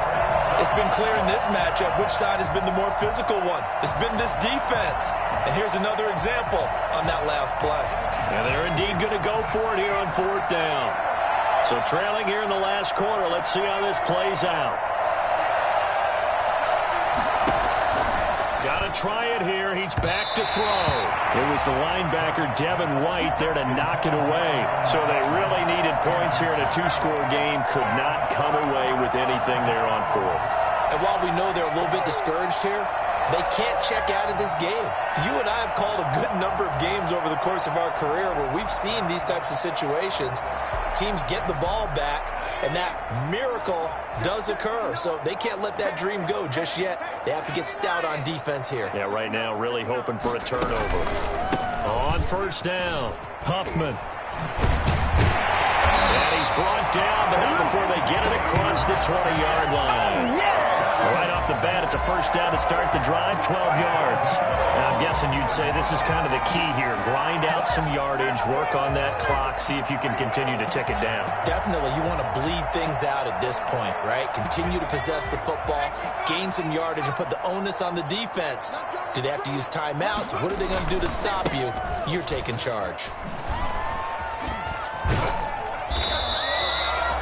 It's been clear in this matchup which side has been the more physical one. It's been this defense. And here's another example on that last play. And they're indeed going to go for it here on 4th down. So trailing here in the last quarter. Let's see how this plays out. Got to try it here. He's back to throw. It was the linebacker, Devin White, there to knock it away. So they really needed points here in a 2-score game. Could not come away with anything there on 4th. And while we know they're a little bit discouraged here, they can't check out of this game. You and I have called a good number of games over the course of our career where we've seen these types of situations. Teams get the ball back, and that miracle does occur. So they can't let that dream go just yet. They have to get stout on defense here. Yeah, right now really hoping for a turnover. On first down, Huffman. And he's brought down, but not before they get it across the 20-yard line. Right off the bat, it's a first down to start the drive, 12 yards. Now, I'm guessing you'd say this is kind of the key here. Grind out some yardage, work on that clock, see if you can continue to tick it down. Definitely, you want to bleed things out at this point, right? Continue to possess the football, gain some yardage, and put the onus on the defense. Do they have to use timeouts? What are they going to do to stop you? You're taking charge.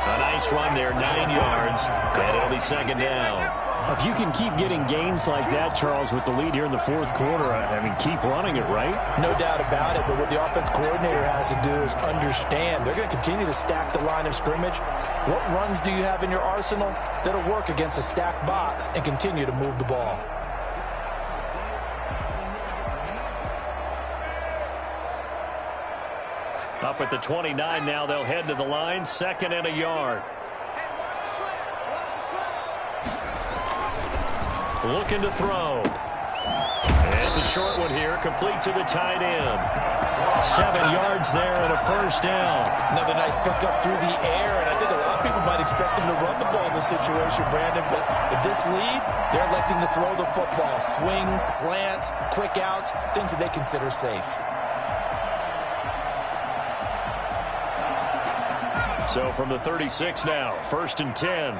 A nice run there, 9 yards, and it'll be second down. If you can keep getting gains like that, Charles, with the lead here in the fourth quarter, I mean, keep running it, right? No doubt about it, but what the offense coordinator has to do is understand they're going to continue to stack the line of scrimmage. What runs do you have in your arsenal that'll work against a stacked box and continue to move the ball? Up at the 29 now, they'll head to the line, second and a yard. Looking to throw. It's a short one here, complete to the tight end. 7 yards there and a first down. Another nice pickup through the air, and I think a lot of people might expect them to run the ball in this situation, Brandon, but with this lead, they're electing to throw the football. Swings, slants, quick outs, things that they consider safe. So from the 36 now, first and 10.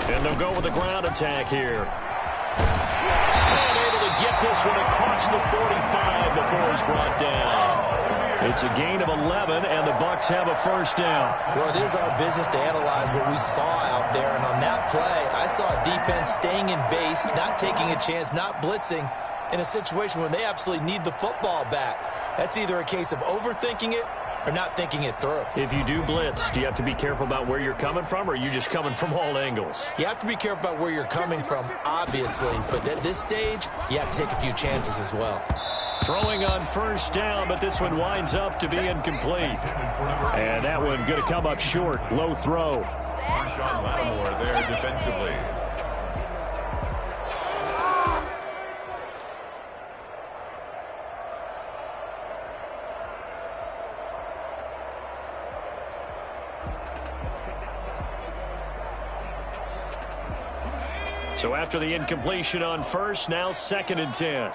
And they'll go with a ground attack here. And able to get this one across the 45 before he's brought down. It's a gain of 11, and the Bucs have a first down. Well, it is our business to analyze what we saw out there, and on that play, I saw a defense staying in base, not taking a chance, not blitzing, in a situation where they absolutely need the football back. That's either a case of overthinking it or not thinking it through. If you do blitz, do you have to be careful about where you're coming from, or are you just coming from all angles? You have to be careful about where you're coming from, obviously, but at this stage, you have to take a few chances as well. Throwing on first down, but this one winds up to be incomplete. And that one going to come up short. Low throw. Marshawn Lattimore there defensively. So after the incompletion on first, now second and 10.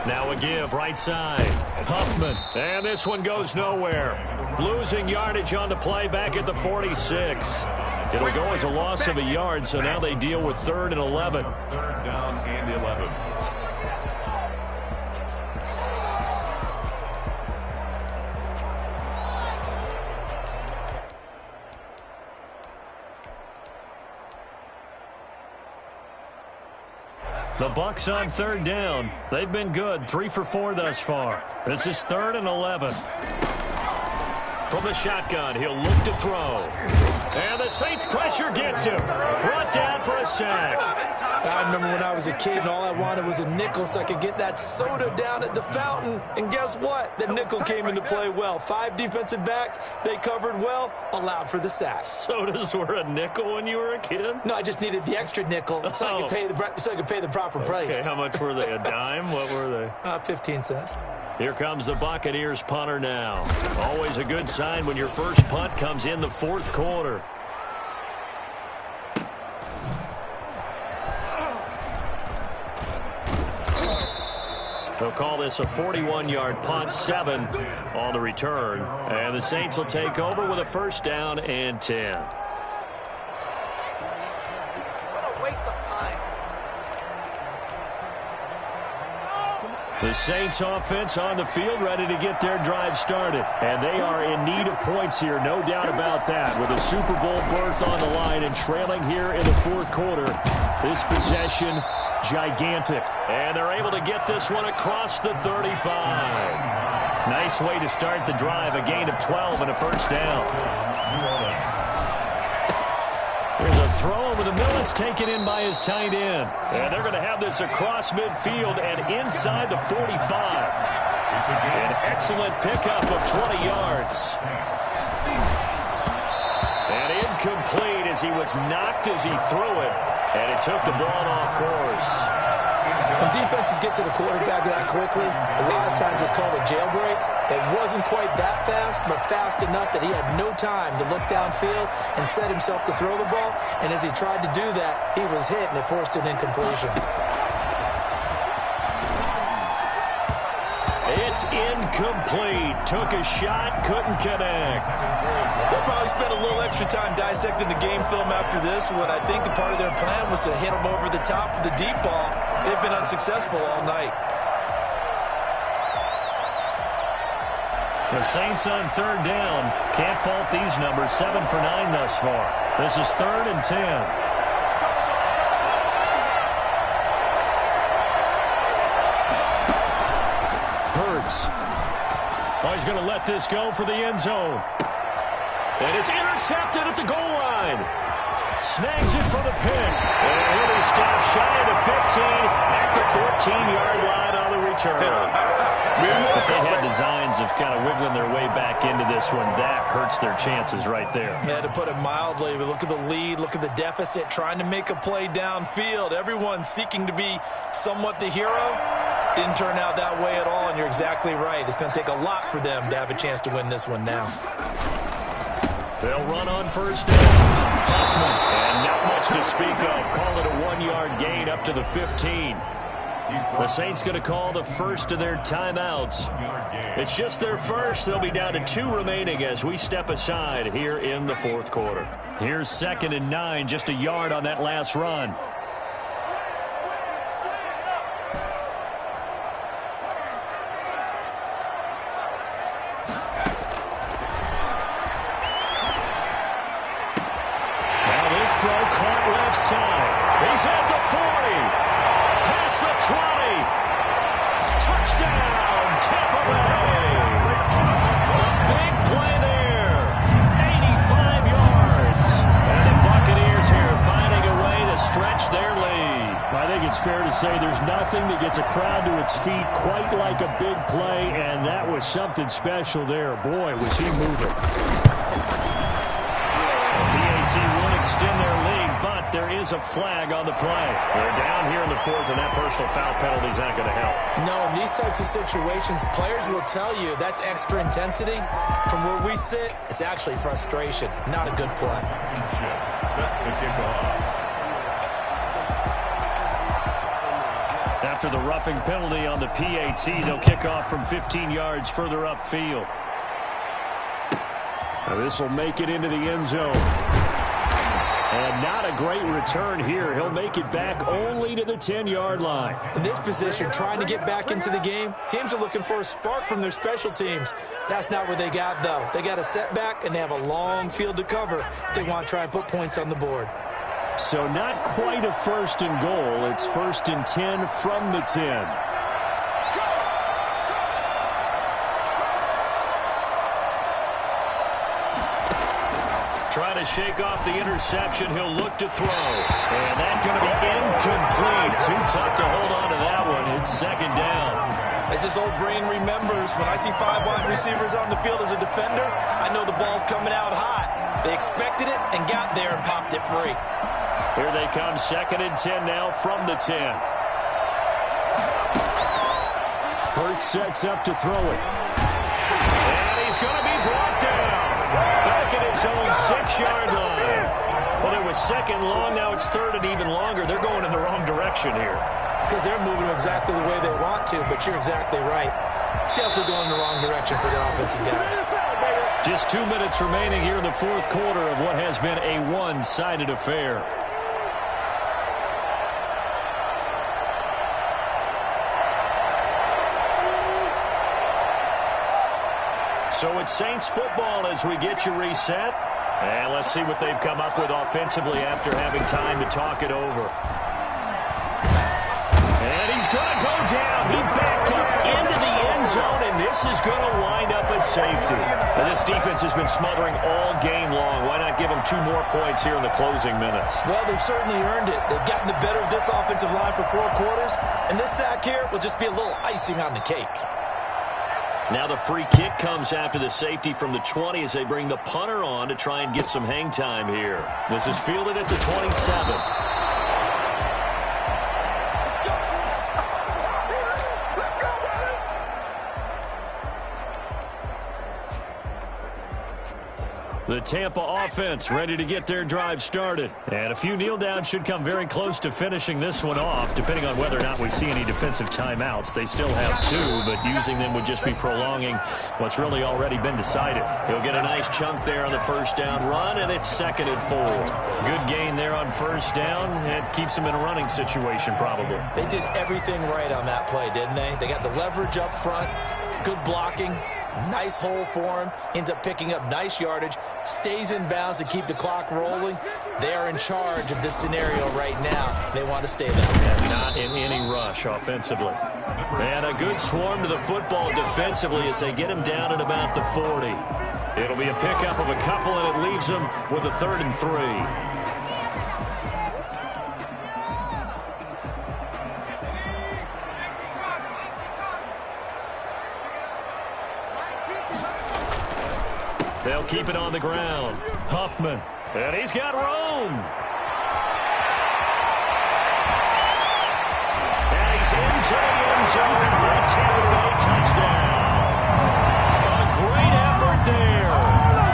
Now a give, right side. Huffman. And this one goes nowhere. Losing yardage on the play back at the 46. It'll go as a loss of a yard, so now they deal with 3rd and 11. 3rd down and 11. The Bucs on 3rd down. They've been good, 3 for 4 thus far. This is 3rd and 11. From the shotgun, he'll look to throw. And the Saints pressure gets him. Brought down for a sack. I remember when I was a kid and all I wanted was a nickel so I could get that soda down at the fountain. And guess what? The nickel came into play well. 5 defensive backs, they covered well, allowed for the sacks. Sodas were a nickel when you were a kid? No, I just needed the extra nickel so I could pay the proper price. Okay, how much were they? A dime? What were they? 15 cents. Here comes the Buccaneers punter now. Always a good sign when your first punt comes in the 4th quarter. They'll call this a 41-yard punt, 7 on the return. And the Saints will take over with a first down and 10. What a waste of time. The Saints offense on the field ready to get their drive started. And they are in need of points here, no doubt about that. With a Super Bowl berth on the line and trailing here in the 4th quarter. This possession, gigantic. And they're able to get this one across the 35. Nice way to start the drive. A gain of 12 and a first down. Here's a throw over the middle. It's taken in by his tight end. And they're going to have this across midfield and inside the 45. An excellent pickup of 20 yards. And incomplete as he was knocked as he threw it. And it took the ball off course. When defenses get to the quarterback that quickly, a lot of times it's called a jailbreak. It wasn't quite that fast, but fast enough that he had no time to look downfield and set himself to throw the ball. And as he tried to do that, he was hit, and it forced an incompletion. It's incomplete. Took a shot, couldn't connect. They'll probably spend a little extra time dissecting the game film after this one. I think the part of their plan was to hit him over the top of the deep ball. They've been unsuccessful all night. The Saints on third down. Can't fault these numbers. 7 for 9 thus far. This is 3rd and 10. Hurts. Oh, he's going to let this go for the end zone. And it's intercepted at the goal line. Snags it for the pick. And he'll be stopped shy of the 15 at the 14-yard line on the return. If they had designs of kind of wiggling their way back into this one, that hurts their chances right there. Yeah, to put it mildly, we look at the lead, look at the deficit, trying to make a play downfield. Everyone seeking to be somewhat the hero. Didn't turn out that way at all, and you're exactly right. It's going to take a lot for them to have a chance to win this one now. They'll run on first down. And not much to speak of. Call it a 1-yard gain up to the 15. The Saints going to call the first of their timeouts. It's just their first. They'll be down to 2 remaining as we step aside here in the 4th quarter. Here's 2nd and 9, just a yard on that last run. Now this throw caught left side. He's at the 40. Past the 20. Touchdown, Tampa Bay. Big play there. 85 yards. And the Buccaneers here finding a way to stretch their lead. I think it's fair to say there's nothing that gets a crowd to its feet quite like a big play, and that was something special there. Boy, was he moving. PAT will extend their lead, but there is a flag on the play. They're down here in the 4th, and that personal foul penalty is not going to help. No, in these types of situations, players will tell you that's extra intensity. From where we sit, it's actually frustration, not a good play. Set to kick off. After the roughing penalty on the PAT, they'll kick off from 15 yards further upfield. Now this will make it into the end zone. And not a great return here. He'll make it back only to the 10-yard line. In this position, trying to get back into the game, teams are looking for a spark from their special teams. That's not what they got, though. They got a setback, and they have a long field to cover if they want to try and put points on the board. So not quite a 1st and goal. It's 1st and 10 from the 10. Trying to shake off the interception. He'll look to throw. And that's going to be incomplete. Too tough to hold on to that one. It's 2nd down. As this old brain remembers, when I see 5 wide receivers on the field as a defender, I know the ball's coming out hot. They expected it and got there and popped it free. Here they come, 2nd and 10 now from the 10. Hurts sets up to throw it. And he's going to be brought down. Back at his own 6-yard line. Well, it was 2nd long, now it's 3rd and even longer. They're going in the wrong direction here. Because they're moving exactly the way they want to, but you're exactly right. Definitely going in the wrong direction for the offensive guys. Just 2 minutes remaining here in the 4th quarter of what has been a one-sided affair. So it's Saints football as we get you reset. And let's see what they've come up with offensively after having time to talk it over. And he's going to go down. He backed up into the end zone, and this is going to wind up a safety. And this defense has been smothering all game long. Why not give them 2 more points here in the closing minutes? Well, they've certainly earned it. They've gotten the better of this offensive line for 4 quarters, and this sack here will just be a little icing on the cake. Now the free kick comes after the safety from the 20 as they bring the punter on to try and get some hang time here. This is fielded at the 27. The Tampa offense ready to get their drive started. And a few kneel downs should come very close to finishing this one off, depending on whether or not we see any defensive timeouts. They still have 2, but using them would just be prolonging what's really already been decided. He'll get a nice chunk there on the first down run, and it's 2nd and 4. Good gain there on first down. It keeps them in a running situation, probably. They did everything right on that play, didn't they? They got the leverage up front, good blocking. Nice hole for him. Ends up picking up nice yardage. Stays in bounds to keep the clock rolling. They are in charge of this scenario right now. They want to stay that way. Not in any rush offensively. And a good swarm to the football defensively as they get him down at about the 40. It'll be a pickup of a couple, and it leaves them with a 3rd and 3. They'll keep it on the ground. Huffman. And he's got room. And he's into the end zone for a Tampa Bay touchdown. A great effort there.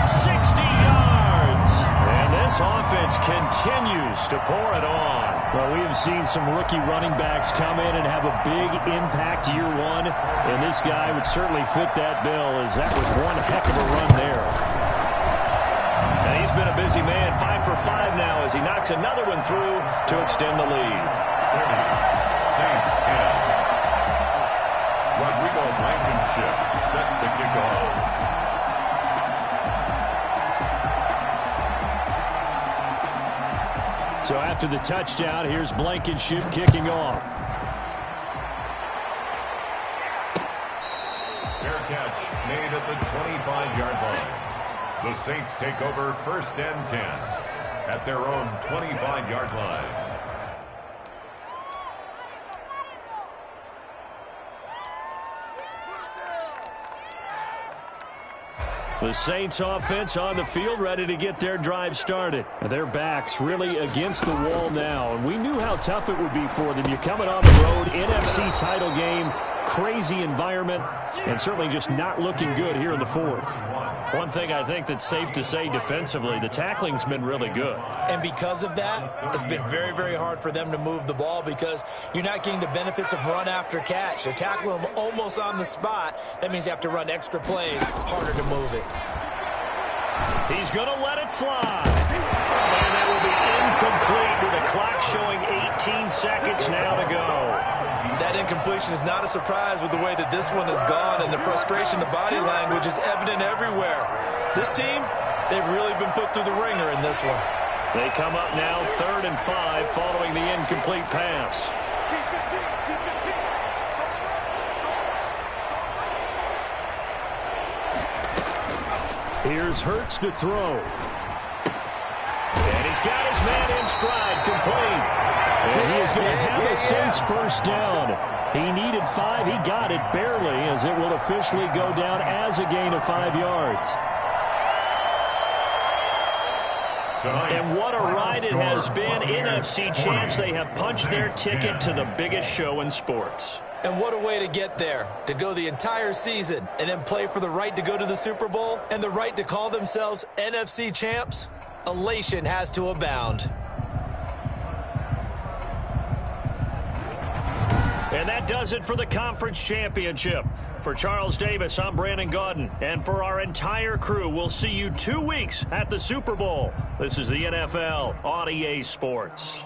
60 yards. And this offense continues to pour it on. Well, we have seen some rookie running backs come in and have a big impact year 1. And this guy would certainly fit that bill, as that was one heck of a run there. And he's been a busy man, 5 for 5 now as he knocks another one through to extend the lead. Saints 10. Rodrigo Blankenship set to kick off. So after the touchdown, here's Blankenship kicking off. Fair catch made at the 25-yard line. The Saints take over 1st and 10 at their own 25-yard line. The Saints offense on the field ready to get their drive started. And their backs really against the wall now. And we knew how tough it would be for them. You're coming on the road, NFC title game, crazy environment, and certainly just not looking good here in the 4th. One thing I think that's safe to say defensively, the tackling's been really good. And because of that, it's been very, very hard for them to move the ball because you're not getting the benefits of run after catch. They tackle them almost on the spot. That means you have to run extra plays, harder to move it. He's going to let it fly. And that will be incomplete with the clock showing 18 seconds now to go. That incompletion is not a surprise with the way that this one has gone, and the frustration, the body language is evident everywhere. This team, they've really been put through the ringer in this one. They come up now 3rd and 5 following the incomplete pass. Here's Hurts to throw. And he's got his man in stride, complete. And he is going to have the Saints first down. He needed 5. He got it barely, as it will officially go down as a gain of 5 yards. And what a ride it has been. NFC champs, they have punched their ticket to the biggest show in sports. And what a way to get there, to go the entire season and then play for the right to go to the Super Bowl and the right to call themselves NFC champs. Elation has to abound. And that does it for the conference championship. For Charles Davis, I'm Brandon Gaudin. And for our entire crew, we'll see you 2 weeks at the Super Bowl. This is the NFL on EA Sports.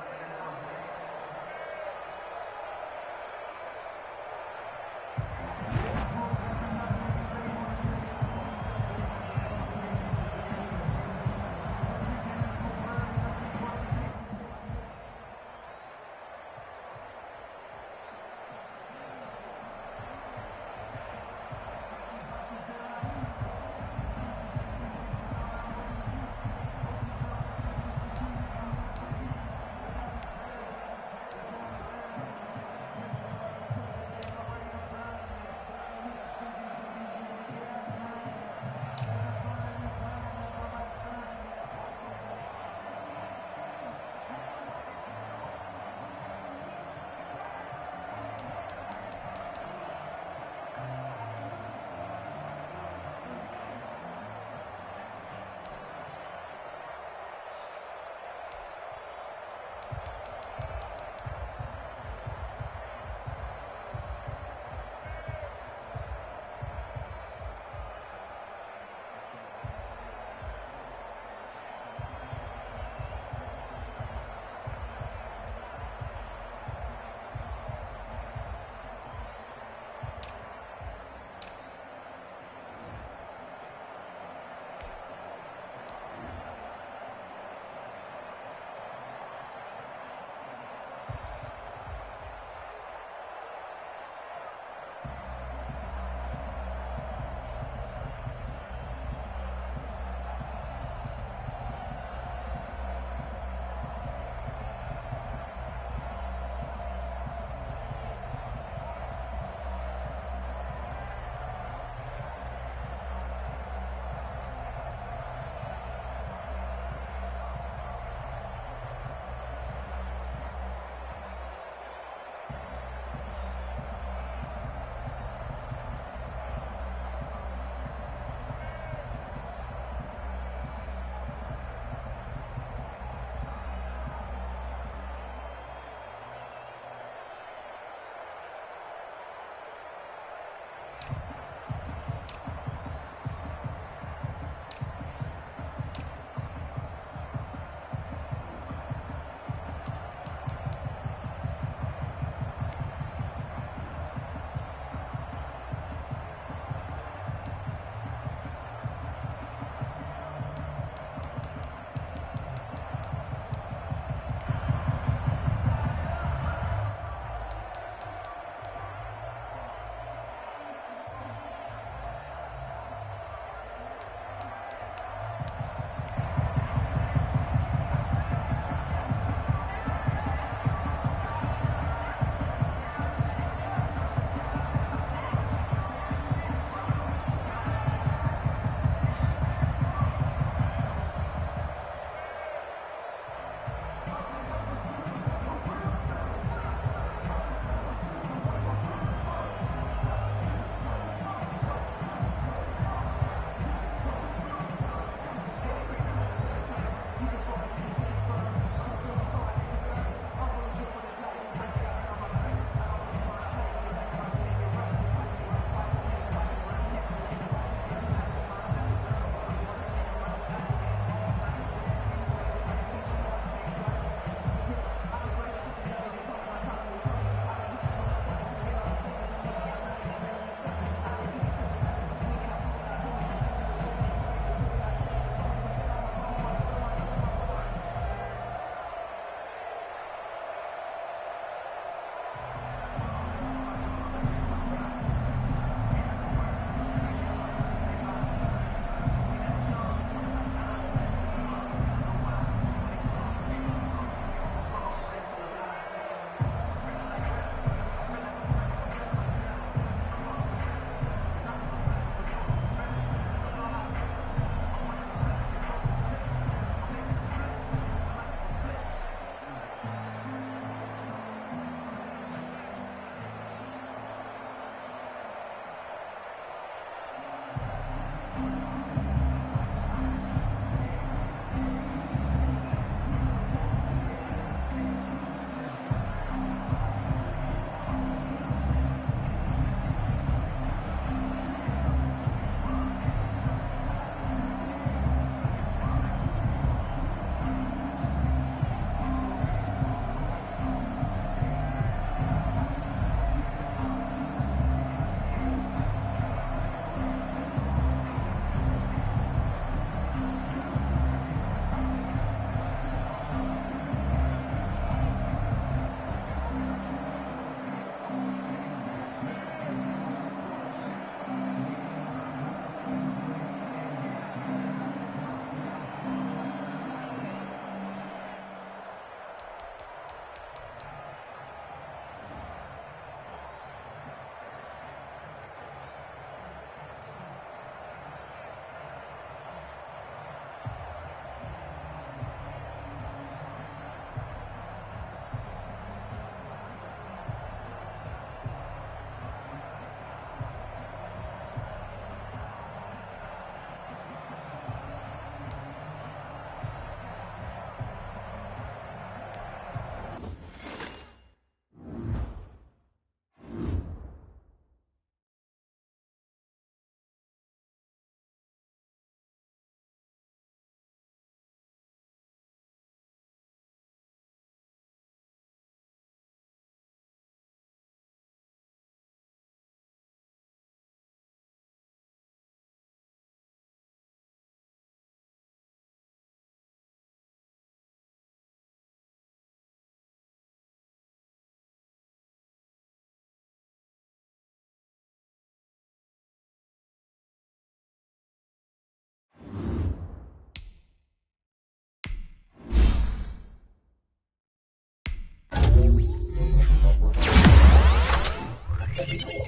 it.